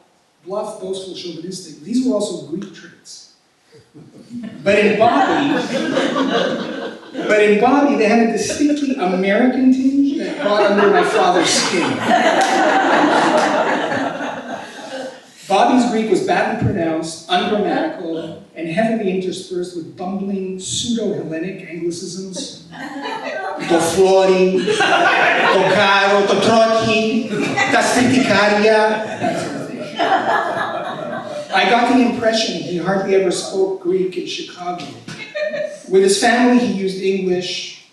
bluff, boastful, chauvinistic, these were also Greek traits. But in Bobby, they had a distinctly American tinge that got under my father's skin. Bobby's Greek was badly pronounced, ungrammatical, and heavily interspersed with bumbling pseudo-Hellenic anglicisms. To flori, to caro, to trochi, ta stiticaria, that sort of thing. I got the impression he hardly ever spoke Greek in Chicago. With his family, he used English,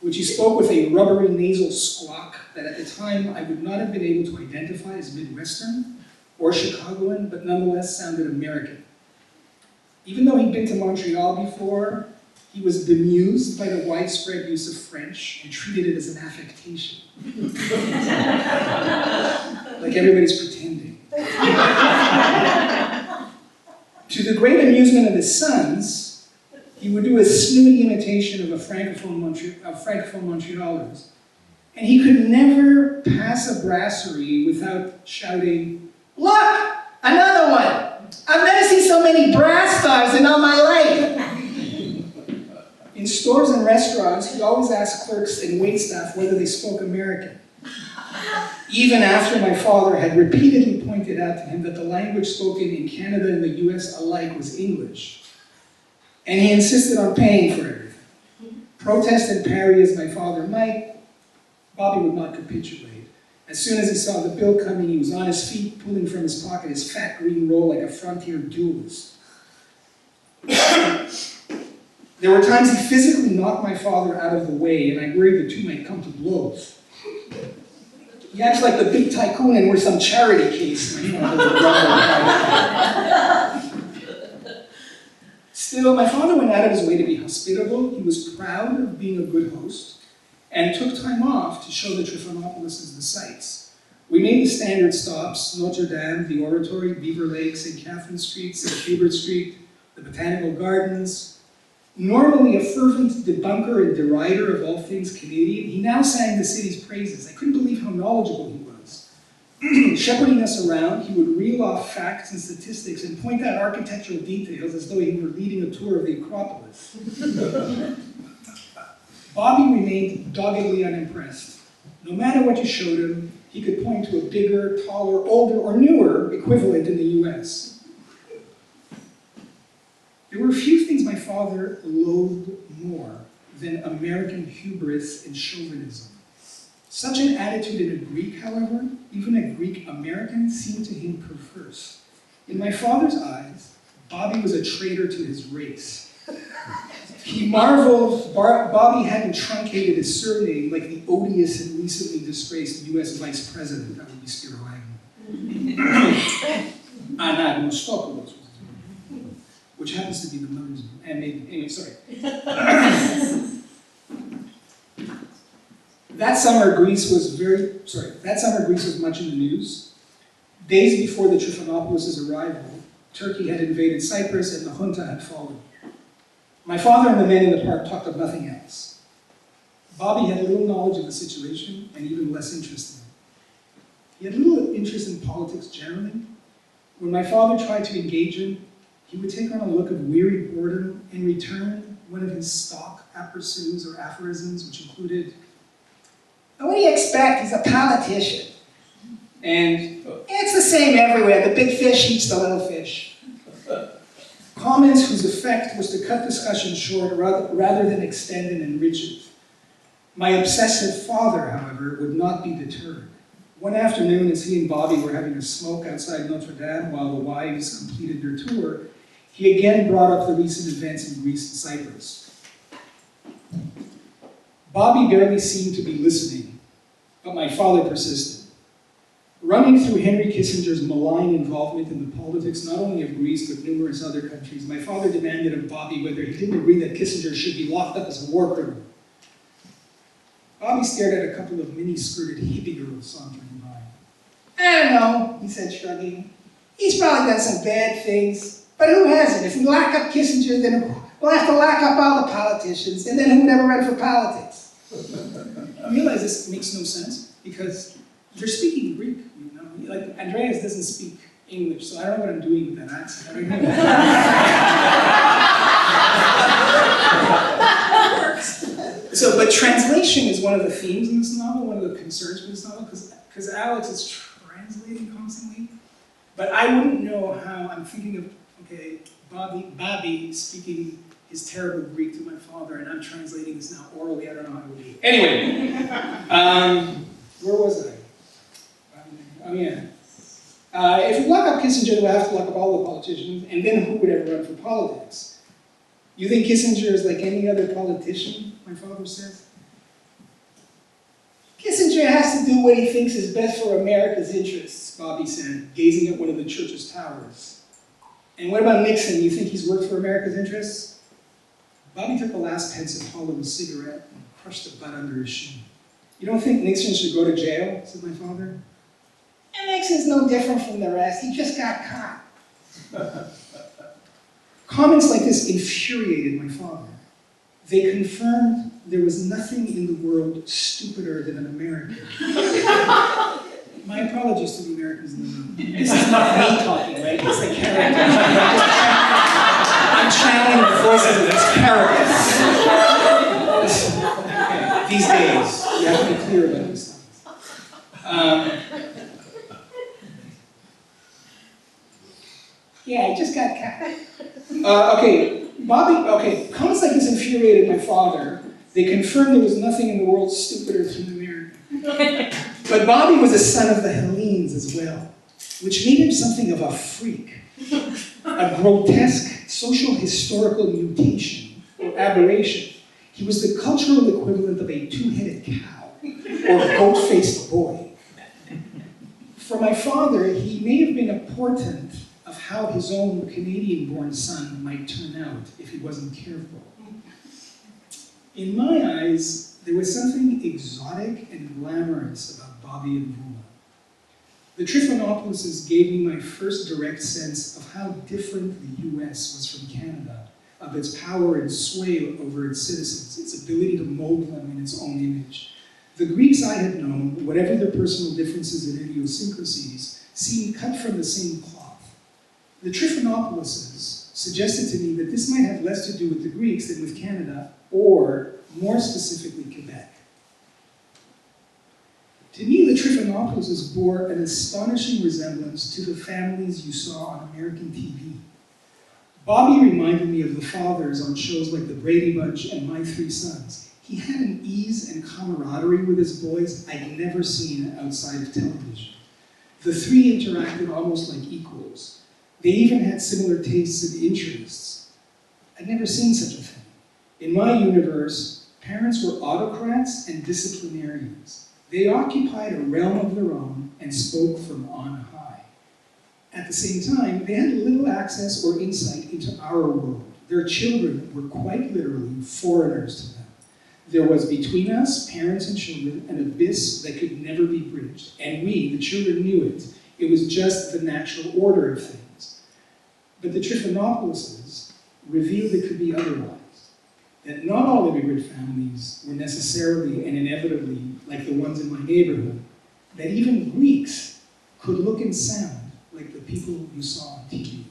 which he spoke with a rubbery nasal squawk that at the time I would not have been able to identify as Midwestern or Chicagoan, but nonetheless sounded American. Even though he'd been to Montreal before, he was bemused by the widespread use of French and treated it as an affectation. Like everybody's pretending. To the great amusement of his sons, he would do a snooty imitation of Francophone Montrealers, and he could never pass a brasserie without shouting, "Look, another one! I've never seen so many brass stars in all my life!" In stores and restaurants, he always asked clerks and waitstaff whether they spoke American, even after my father had repeatedly pointed out to him that the language spoken in Canada and the US alike was English. And he insisted on paying for everything. Protest and parry as my father might, Bobby would not capitulate. As soon as he saw the bill coming, he was on his feet, pulling from his pocket his fat green roll like a frontier duelist. There were times he physically knocked my father out of the way, and I worried the two might come to blows. He acts like the big tycoon and we're some charity case. My father would grumble. Still, my father went out of his way to be hospitable. He was proud of being a good host and took time off to show the Trifonopoulos the sights. We made the standard stops: Notre Dame, the Oratory, Beaver Lake, St. Catherine Street, St. Hubert Street, the Botanical Gardens. Normally a fervent debunker and derider of all things Canadian, he now sang the city's praises. I couldn't believe how knowledgeable he was. Shepherding us around, he would reel off facts and statistics and point out architectural details as though he were leading a tour of the Acropolis. Bobby remained doggedly unimpressed. No matter what you showed him, he could point to a bigger, taller, older, or newer equivalent in the US. There were a few things my father loathed more than American hubris and chauvinism. Such an attitude in a Greek, however, even a Greek American, seemed to him perverse. In my father's eyes, Bobby was a traitor to his race. He marveled Bobby hadn't truncated his surname like the odious and recently disgraced US Vice President, that would be Spiro Agnew. Anagnosopoulos, which happens to be the mother's name. And maybe, anyway, sorry. That summer, Greece was much in the news. Days before the Trifonopoulos' arrival, Turkey had invaded Cyprus and the junta had fallen. My father and the men in the park talked of nothing else. Bobby had little knowledge of the situation and even less interest in it. He had little interest in politics generally. When my father tried to engage him, he would take on a look of weary boredom and return one of his stock aperçus or aphorisms, which included, "What do you expect? He's a politician." And it's the same everywhere. The big fish eats the little fish. Comments whose effect was to cut discussion short rather than extend and enrich it. My obsessive father, however, would not be deterred. One afternoon, as he and Bobby were having a smoke outside Notre Dame while the wives completed their tour, he again brought up the recent events in Greece and Cyprus. Bobby barely seemed to be listening, but my father persisted. Running through Henry Kissinger's malign involvement in the politics not only of Greece but numerous other countries, my father demanded of Bobby whether he didn't agree that Kissinger should be locked up as a war criminal. Bobby stared at a couple of mini-skirted hippie girls sauntering by. "I don't know," he said, shrugging. "He's probably done some bad things, but who hasn't? If we lock up Kissinger, then we'll have to lock up all the politicians, and then who would ever run for politics?" I realize this makes no sense, because you're speaking Greek, you know? Like, Andreas doesn't speak English, so I don't know what I'm doing with that accent. I don't know. So, but translation is one of the themes in this novel, one of the concerns with this novel, because Alex is translating constantly. But I wouldn't know how. I'm thinking of, okay, Bobby speaking his terrible Greek to my father, and I'm translating this now orally. I don't know how to do it. Anyway, where was I? Oh yeah. If we lock up Kissinger, we'll have to lock up all the politicians, and then who would ever run for politics? You think Kissinger is like any other politician, my father says? Kissinger has to do what he thinks is best for America's interests, Bobby said, gazing at one of the church's towers. And what about Nixon? You think he's worked for America's interests? Bobby took the last pensive pull of his cigarette and crushed the butt under his shin. "You don't think Nixon should go to jail?" said my father. "And Nixon's no different from the rest. He just got caught." Comments like this infuriated my father. They confirmed there was nothing in the world stupider than an American. My apologies to the Americans in the room. This is not me talking, right? It's the character. I'm channeling the voices of these characters. Okay, these days, you have to be clear about these things. Yeah, I just got caught. Comments like this infuriated my father. They confirmed there was nothing in the world stupider than an American. But Bobby was a son of the Hellenes as well, which made him something of a freak, a grotesque social historical mutation or aberration. He was the cultural equivalent of a two-headed cow or goat-faced boy. For my father, he may have been a portent of how his own Canadian-born son might turn out if he wasn't careful. In my eyes, there was something exotic and glamorous about Bobby and Vula. The Trifonopoulos gave me my first direct sense of how different the US was from Canada, of its power and sway over its citizens, its ability to mold them in its own image. The Greeks I had known, whatever their personal differences and idiosyncrasies, seemed cut from the same cloth. The Trifonopoulos suggested to me that this might have less to do with the Greeks than with Canada, or more specifically Quebec. To me, the Trifonopoulos bore an astonishing resemblance to the families you saw on American TV. Bobby reminded me of the fathers on shows like The Brady Bunch and My Three Sons. He had an ease and camaraderie with his boys I'd never seen outside of television. The three interacted almost like equals. They even had similar tastes and interests. I'd never seen such a thing. In my universe, parents were autocrats and disciplinarians. They occupied a realm of their own and spoke from on high. At the same time, they had little access or insight into our world. Their children were quite literally foreigners to them. There was between us, parents and children, an abyss that could never be bridged. And we, the children, knew it. It was just the natural order of things. But the Trifonopoulos revealed it could be otherwise. That not all immigrant families were necessarily and inevitably like the ones in my neighborhood. That even Greeks could look and sound like the people you saw on TV.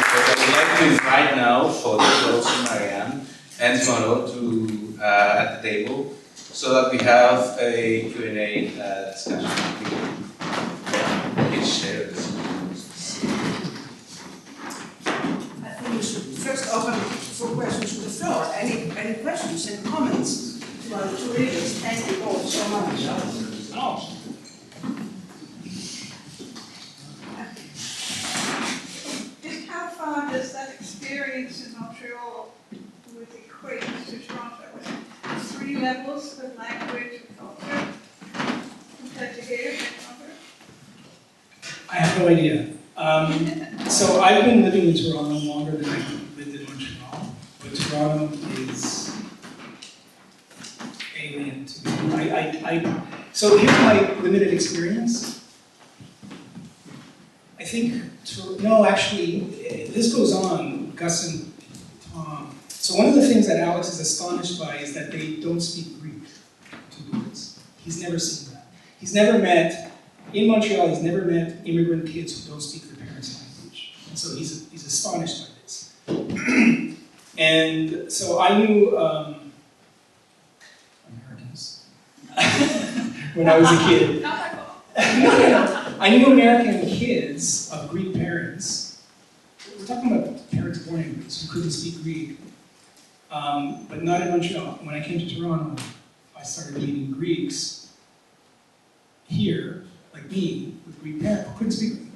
I would like to invite now Fotis, also Marianne, and Maro to at the table, so that we have a Q&A discussion. Please share this. I think we should first open for questions to the floor. Any questions and comments to our two readers? Thank you all so much. Oh. Just how far does that experience in Montreal with equate to Toronto? Was it 3 levels of language and culture compared to here in Toronto? I have no idea. So I've been living in Toronto longer than I've lived in Montreal, but Toronto is alien to me. So here's my limited experience. I think, no, actually, this goes on, Gus and Tom. So one of the things that Alex is astonished by is that they don't speak Greek to the kids. He's never seen that. He's never met, in Montreal, he's never met immigrant kids who don't speak their parents' language. And so he's astonished by this. And so I knew Americans when I was a kid. Not my fault. I knew American kids of Greek parents. We're talking about parents born in Greece who couldn't speak Greek, but not in Montreal. When I came to Toronto, I started meeting Greeks here, like me, with Greek parents who couldn't speak Greek.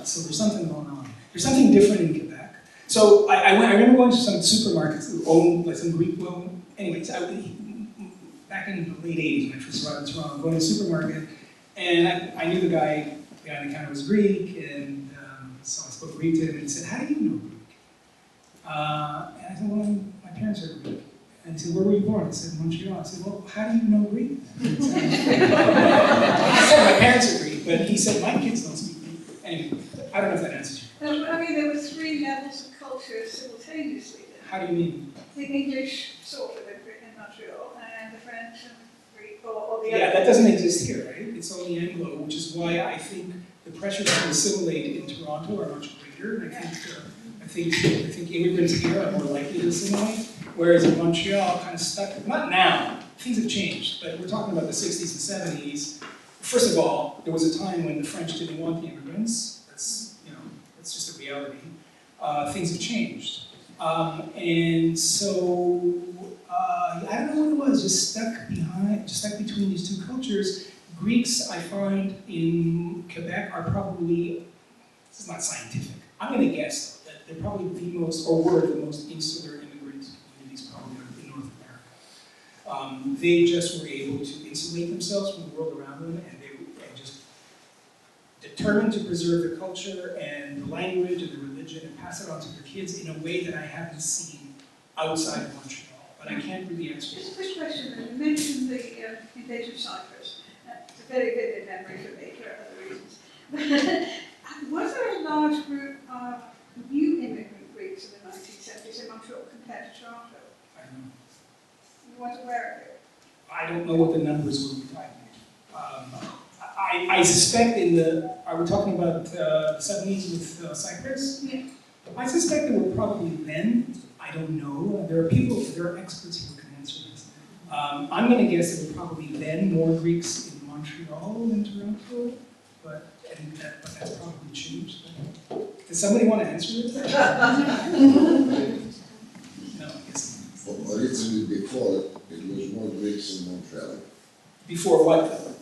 So there's something going on. There's something different in Quebec. So I remember going to some supermarkets that owned like some Greek, well, anyways, back in the late 80s when I first arrived in Toronto, going to the supermarket, and I knew the guy behind the counter was Greek, and so I spoke Greek to him, and he said, "How do you know Greek?" And I said, "Well, my parents are Greek." And he said, "Where were you born?" I said, "Montreal." I said, "Well, how do you know Greek?" I said, "My parents are Greek," but he said, "My kids don't speak Greek." Anyway, I don't know if that answers you. No, I mean, there were 3 levels of culture simultaneously. How do you mean? The English sort of in Montreal, and the French and Greek, or the Yeah, other. that doesn't exist here, right? It's only Anglo, which is why I think the pressures to assimilate in Toronto are much greater. And I think immigrants here are more likely to assimilate, whereas in Montreal, kind of stuck. Not now. Things have changed, but we're talking about the 60s and 70s. first of all, there was a time when the French didn't want the immigrants. That's, you know, that's just a reality. Things have changed. And so, I don't know what it was, just stuck between these two cultures. Greeks, I find, in Quebec are probably, this is not scientific, I'm gonna guess though, that they're probably the most, or were the most insular immigrant communities probably in North America. They just were able to insulate themselves from the world around them, and they were just determined to preserve the culture and the language and the religion and pass it on to their kids in a way that I haven't seen outside of Montreal. But I can't really answer Just a this. quick question, you mentioned the invasive cypress. It's a very vivid memory for me for other reasons. Was there a large group of new immigrant Greeks in the 1970s in Montreal compared to Toronto? I don't know. You weren't aware of it? I don't know what the numbers were we talking. I suspect are we talking about the 70s with Cyprus? Yeah. I suspect there were probably then, I don't know, there are experts who can answer this. I'm gonna guess there were probably then more Greeks in Montreal than Toronto, but that's probably changed. Does somebody want to answer it? No, I guess not. Originally before, it was more Greeks in Montreal. Before what though?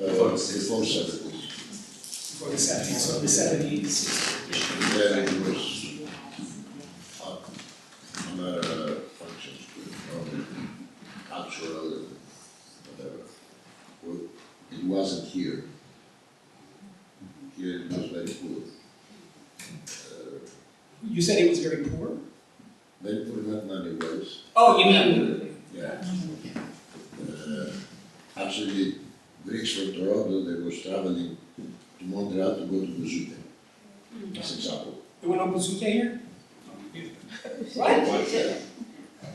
Before 70s. Before the 70s, so the 70s. And then it was another functions, cultural, whatever. Well, it wasn't here. Here it was very poor. You said it was very poor? Very poor, not many ways. Oh, you mean? Yeah. Actually, Greeks from Toronto, they was traveling to Montreal to go to Buzute, as example. There were no Buzute here? What?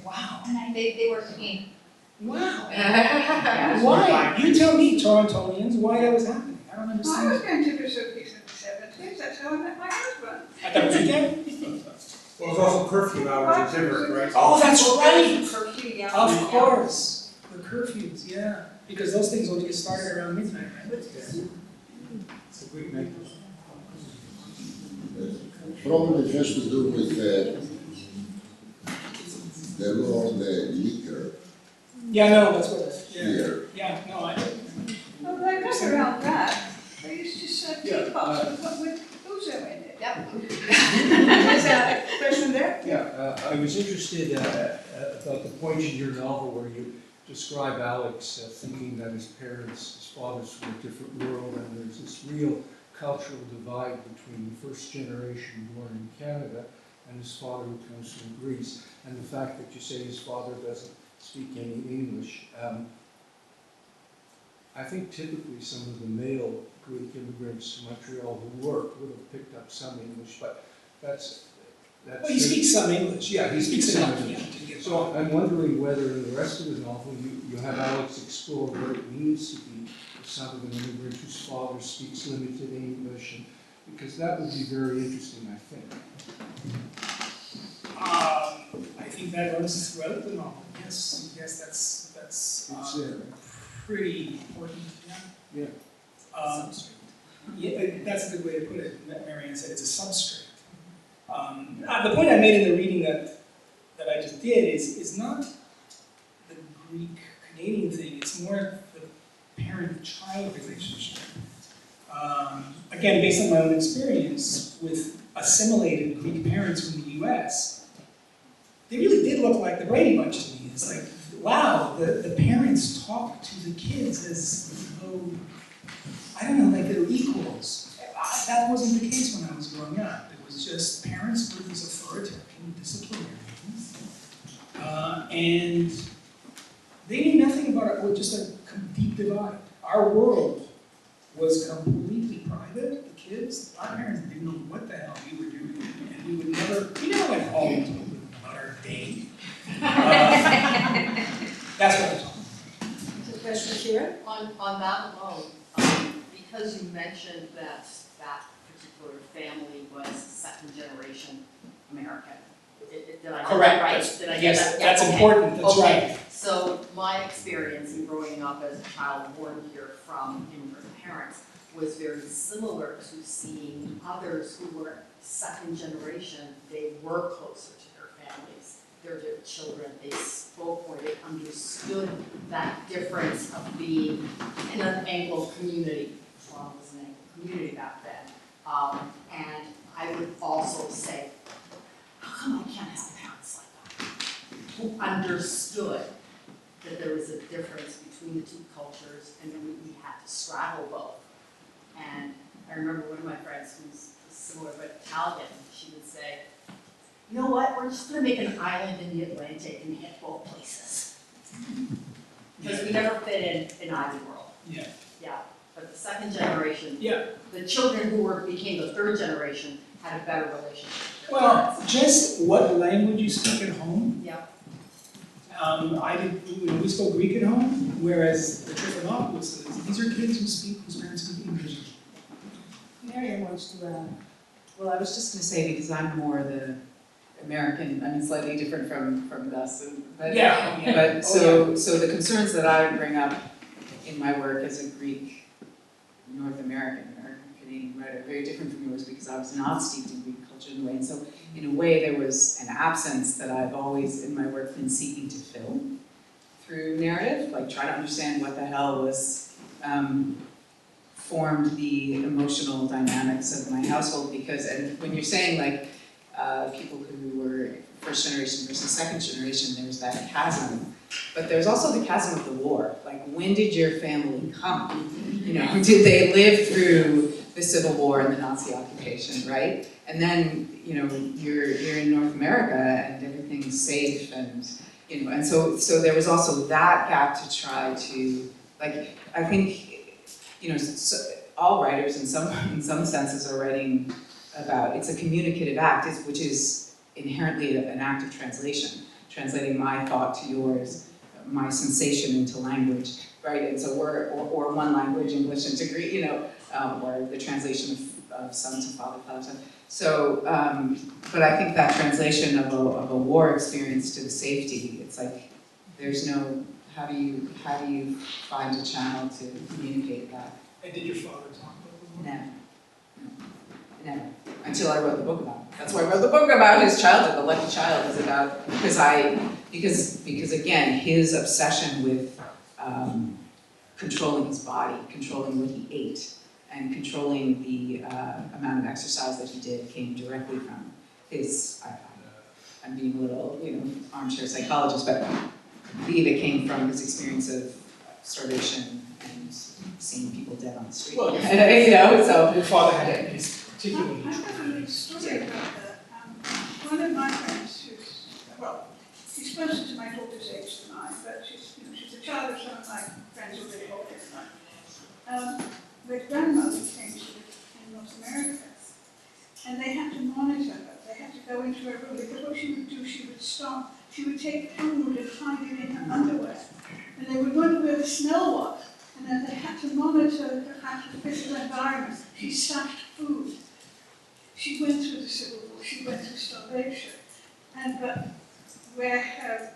Wow. They were clean. Wow. Why? You tell me, Torontonians, why that was happening. I don't I was understand. going to Buzute in the 70s, that's how I met my husband. At the Buzute? Well, it's also curfew hours are different, right? Oh, that's right. Curfew, yeah. Of course. The curfews, yeah. Because those things only get started around midnight, right? It's a quick make. Probably has to do with the law on the liquor Yeah, no, that's what it is. Yeah. here. Yeah, no, I. Oh, they got around that. They used to serve Yeah, teapots with ouzo in it. Yep. Is there a question there? Yeah, I was interested about the point in your novel where you describe Alex thinking that his father's from a different world, and there's this real cultural divide between the first generation born in Canada and his father who comes from Greece, and the fact that you say his father doesn't speak any English. I think typically some of the male Greek immigrants to Montreal who work would have picked up some English, but that's Well, he speaks some English. Yeah, he speaks some enough, English. yeah, to get So I'm wondering whether in the rest of the novel you have Alex explore what it means to be the son of an immigrant whose father speaks limited English, and, because that would be very interesting, I think. I think that runs throughout the novel. Yes, that's It's there. pretty important. Yeah. Yeah. Yeah, that's a good way to put it. Marianne said it's a substrate. The point I made in the reading that I just did is not the Greek-Canadian thing. It's more the parent-child relationship. Again, based on my own experience with assimilated Greek parents from the U.S., they really did look like the Brady Bunch to me. It's like, wow, the parents talk to the kids as though, I don't know, like they're equals. That wasn't the case when I was growing up. It was just parents were these authoritarian disciplinarians, and they knew nothing about it. It was just a deep divide. Our world was completely private. The kids, our parents didn't know what the hell we were doing, and we never went home to them about our day. That's what I'm talking about. Is a question here? On that alone, because you mentioned that particular family was second generation American. Did I get Correct. that right? That's- Did I get yes, that? Yeah, that's okay. important. That's Okay. right. So my experience in growing up as a child born here from immigrant parents was very similar to seeing others who were second generation. They were closer to their families, their children. They spoke more, they understood that difference of being in an Anglo community. Toronto was an Anglo community back then. And I would also say, how come I can't have parents like that? Who understood that there was a difference between the two cultures and then we had to straddle both. And I remember one of my friends who's similar but Italian, she would say, you know what, we're just gonna make an island in the Atlantic and hit both places. Because we never fit in either world. Yeah. Yeah, but the second generation, Yeah. the children who became the third generation had a better relationship with their Well, parents. just what language you speak at home. Yeah. We spoke Greek at home, whereas the Trichonopoulos, these are kids whose parents speak English. Marianne wants to, well, I was just gonna say, because I'm more the American, I mean, slightly different from Gus, but, Yeah. but so the concerns that I would bring up in my work as a Greek, North American Canadian writer, are very different from yours because I was not steeped in Greek culture in a way, and so in a way there was an absence that I've always in my work been seeking to fill through narrative, like try to understand what the hell was formed the emotional dynamics of my household, because, and when you're saying like people who were first generation versus second generation, there's that chasm, but there's also the chasm of the war. Like, when did your family come? You know, did they live through the Civil War and the Nazi occupation, right? And then, you know, you're in North America and everything's safe, and you know, and so there was also that gap to try to, like, I think, you know, so all writers in some senses are writing about, it's a communicative act, which is inherently an act of translation, translating my thought to yours, my sensation into language, right? And so or one language, English into Greek, you know, or the translation of son to father, father to son. So, but I think that translation of a war experience to the safety, it's like, there's no, how do you find a channel to communicate that? And did your father talk about the war? Never. Until I wrote the book about it. That's why I wrote the book about his childhood. The Lucky Child is about, because again, his obsession with controlling his body, controlling what he ate, and controlling the amount of exercise that he did came directly from his, I'm being a little, you know, armchair psychologist, but I believe it came from his experience of starvation and seeing people dead on the street. Well, you know, so. Your father had his particularly. I have a little story about that. One of my friends she's closer to my daughter's age than I, but she's a child of some of my friends who are really older than I. Their grandmother came to live in North America, and they had to monitor her. They had to go into her room, because what she would do, she would take food and hide it in her underwear, and they would wonder where the smell was, and then they had to monitor her physical environment. She stashed food. She went through the Civil War, she went through starvation, but where her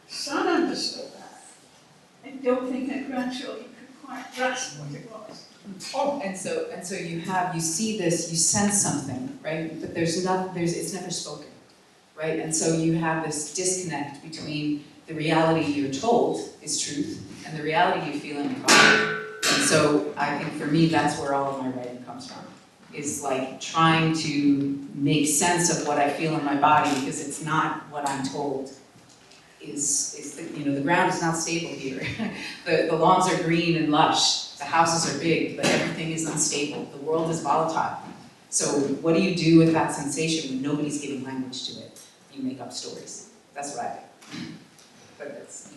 son understood that, I don't think her grandchildren could quite grasp what it was. Oh, and so you see this, you sense something, right? But it's never spoken, right? And so you have this disconnect between the reality you're told is truth and the reality you feel in your body. And so I think for me, that's where all of my writing comes from. Is like trying to make sense of what I feel in my body, because it's not what I'm told the ground is not stable here. The lawns are green and lush, the houses are big, but everything is unstable. The world is volatile. So what do you do with that sensation when nobody's giving language to it? You make up stories. That's what I do. But that's.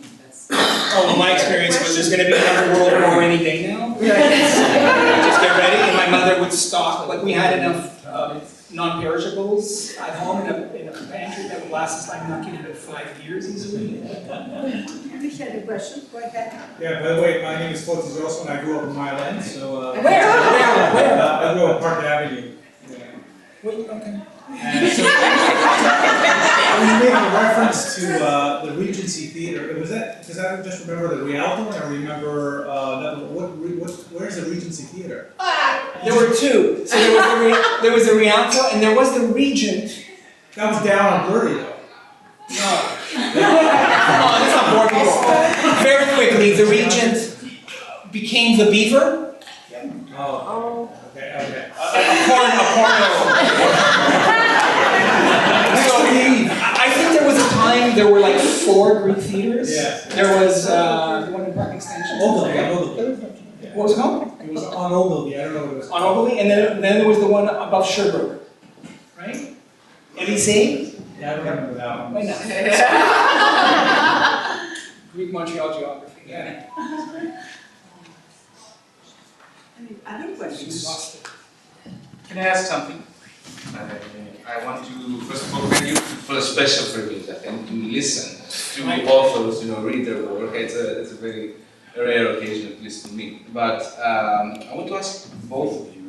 Oh, well, my experience was there's going to be another world war any day now. Just get ready, and my mother would stock, like we had enough non-perishables at home in a pantry that would last us, I'm not kidding, about 5 years easily. Enrique had a question, go ahead. Yeah, by the way, my name is Fotis Rosso, and I grew up in Mile End, so. Where? I grew up Park Avenue. Wait, okay. And so, when you make a reference reference to the Regency Theater, was that, because I just remember the Rialto, and I remember, where's the Regency Theater? There were two. So there was the Rialto and there was the Regent. That was down on Blurry though. No. Come on, let's not bore people. Very quickly, the Regent became the Beaver. Oh. Okay. A porno. I think there was a time there were like 4 Greek theaters. Yes. There was the one in Park Extension. Ogilvy. What was it called? It was on Ogilvy, I don't know what it was. On Ogilvy, and then there was the one above Sherbrooke. Right? Elysee? Yeah, I remember that one. Why not? Greek Montreal geography. Yeah. Other questions? Exhausted. Can I ask something? I want to, first of all, thank you for the special privilege, I think, to listen to authors, read their work. It's a very rare occasion, at least for me. But I want to ask both of you,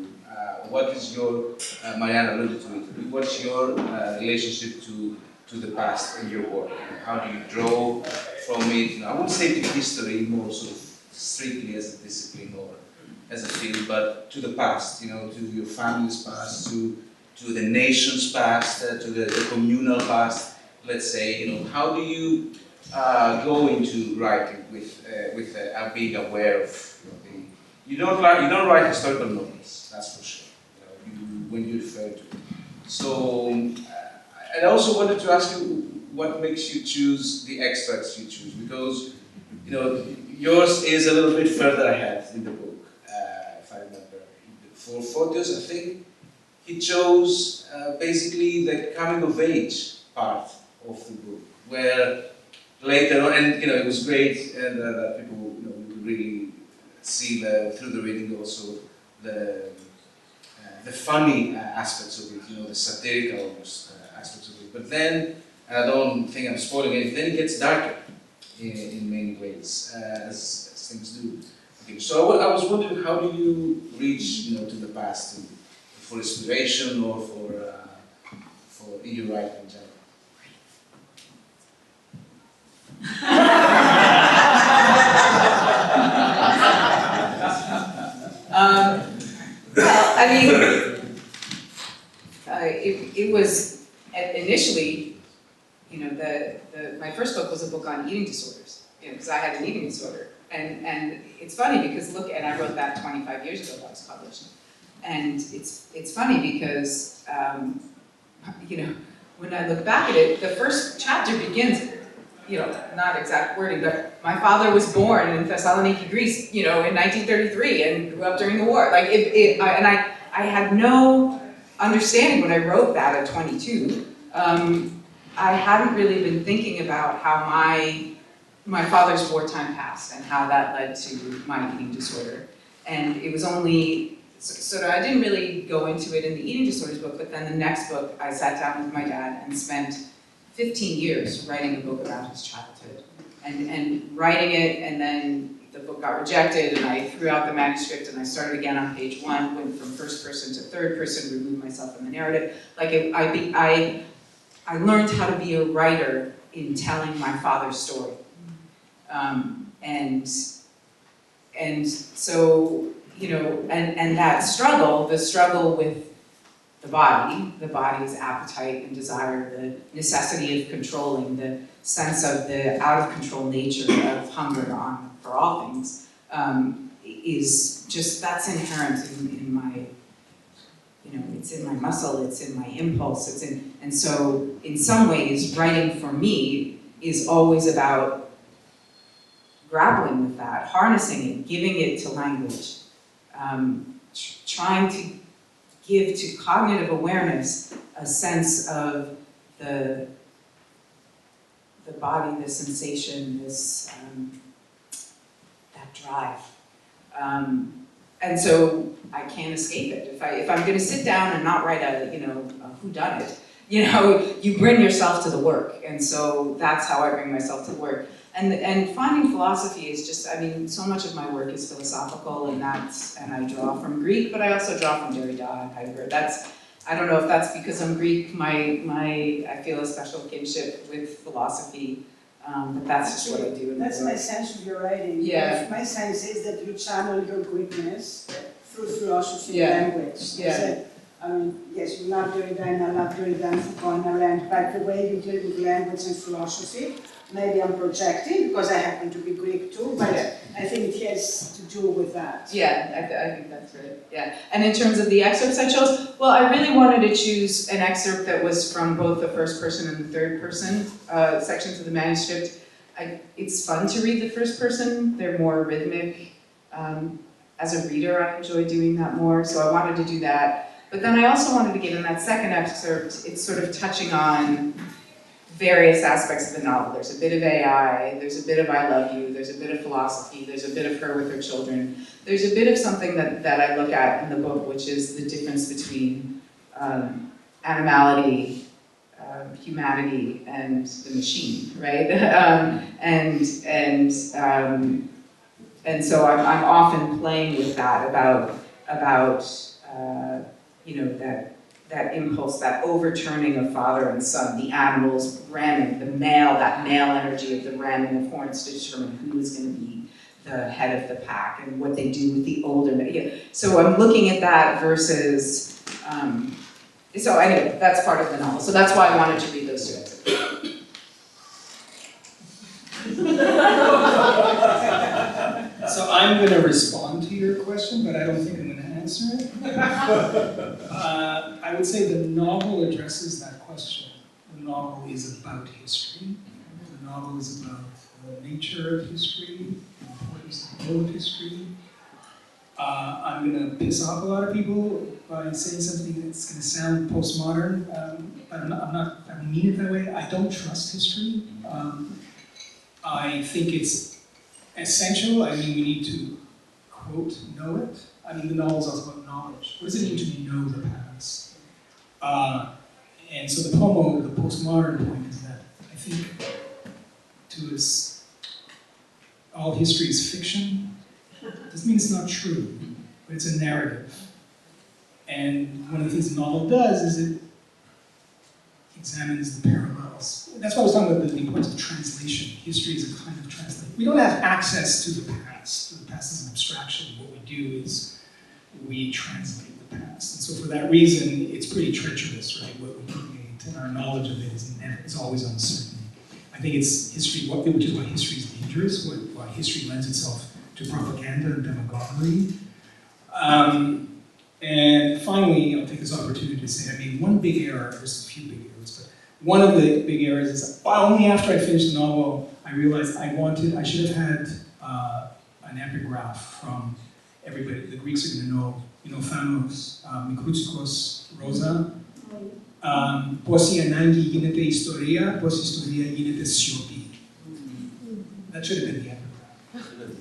what is your, Marianne alluded to it, what's your relationship to the past in your work? How do you draw from it? I wouldn't say to history more sort of strictly as a discipline or as a field, but to the past, to your family's past, to the nation's past, to the communal past, let's say, how do you go into writing with being aware of you don't write historical novels, that's for sure, when you refer to it. So, I also wanted to ask you what makes you choose the extracts you choose, because, yours is a little bit further ahead in the book. If I remember. For Photios, I think he chose basically the coming of age part of the book, where later on, and it was great, and that people could really see through the reading also the funny aspects of it, the satirical almost aspects of it. But then, and I don't think I'm spoiling it, then it gets darker in many ways, as things do. Okay, so I was wondering, how do you reach to the past for inspiration or for in your writing in general? Well, I mean, it was initially, my first book was a book on eating disorders, because I had an eating disorder. And it's funny because and I wrote that 25 years ago that was published. And it's funny because, when I look back at it, the first chapter begins, not exact wording, but my father was born in Thessaloniki, Greece, in 1933 and grew up during the war. Like, I had no understanding when I wrote that at 22. I hadn't really been thinking about how my father's wartime past and how that led to my eating disorder. And it was only, so I didn't really go into it in the eating disorders book, but then the next book, I sat down with my dad and spent 15 years writing a book about his childhood. And writing it, and then the book got rejected, and I threw out the manuscript, and I started again on page 1, went from first person to third person, removed myself from the narrative. Like, I learned how to be a writer in telling my father's story. And so, and that struggle, the struggle with the body's appetite and desire, the necessity of controlling, the sense of the out-of-control nature of hunger for all things, is just, that's inherent in my, it's in my muscle, it's in my impulse, and so in some ways, writing for me is always about grappling with that, harnessing it, giving it to language, trying to give to cognitive awareness a sense of the body, the sensation, that drive. And so I can't escape it. If I'm going to sit down and not write a whodunit, you bring yourself to the work, and so that's how I bring myself to the work. And finding philosophy is just, so much of my work is philosophical, and I draw from Greek, but I also draw from Derrida and Heidegger. I don't know if that's because I'm Greek, I feel a special kinship with philosophy, but that's just what I do in the That's my work. sense of your writing. Yeah. My sense is that you channel your Greekness through philosophy Yeah. and language. Yeah. I mean, yes, you love Derrida and I love Derrida and Foucault and Arendt, but the way you deal with language and philosophy, maybe I'm projecting because I happen to be Greek too, but Yeah. I think it has to do with that. Yeah, I think that's right, yeah. And in terms of the excerpts I chose, well, I really wanted to choose an excerpt that was from both the first person and the third person sections of the manuscript. It's fun to read the first person, they're more rhythmic. As a reader, I enjoy doing that more, so I wanted to do that. But then I also wanted to get in that second excerpt, it's sort of touching on various aspects of the novel. There's a bit of AI, there's a bit of I love you, there's a bit of philosophy, there's a bit of her with her children. There's a bit of something that I look at in the book, which is the difference between animality, humanity, and the machine, right? And so I'm often playing with that about you know, that impulse, that overturning of father and son, the animals ramming, that male energy of the ramming of horns to determine who is going to be the head of the pack and what they do with the older men. You know, so I'm looking at that versus, so anyway, that's part of the novel. So that's why I wanted to read those two excerpts. So I'm going to respond to your question, but I don't think I'm going to answer it. I would say the novel addresses that question. The novel is about history. The novel is about the nature of history, the importance of the role of history. I'm going to piss off a lot of people by saying something that's going to sound postmodern, but I don't mean it that way. I don't trust history. I think it's essential. I mean, we need to, quote, know it. I mean, the novel is also about knowledge. What does it mean to know the past? And so the postmodern point is that I think to us, all history is fiction. Doesn't mean it's not true, but it's a narrative. And one of the things the novel does is it examines the parallels. That's why I was talking about the importance of translation. History is a kind of translation. We don't have access to the past. The past is an abstraction. What we do is we translate the past. And so for that reason, it's pretty treacherous, right? What we create, and our knowledge of it is always uncertain. I think it's history, which is why history is dangerous, why history lends itself to propaganda and demagoguery. And finally, I'll take this opportunity to say, I mean, one big error, there's a few big errors, but one of the big errors is only after I finished the novel, I realized I should have had an epigraph from everybody. The Greeks are going to know, Thanos, Mikroutsikos Rosa. Posi anangi ginete historia, posi historia ginete siopi. That should have been the epigraph.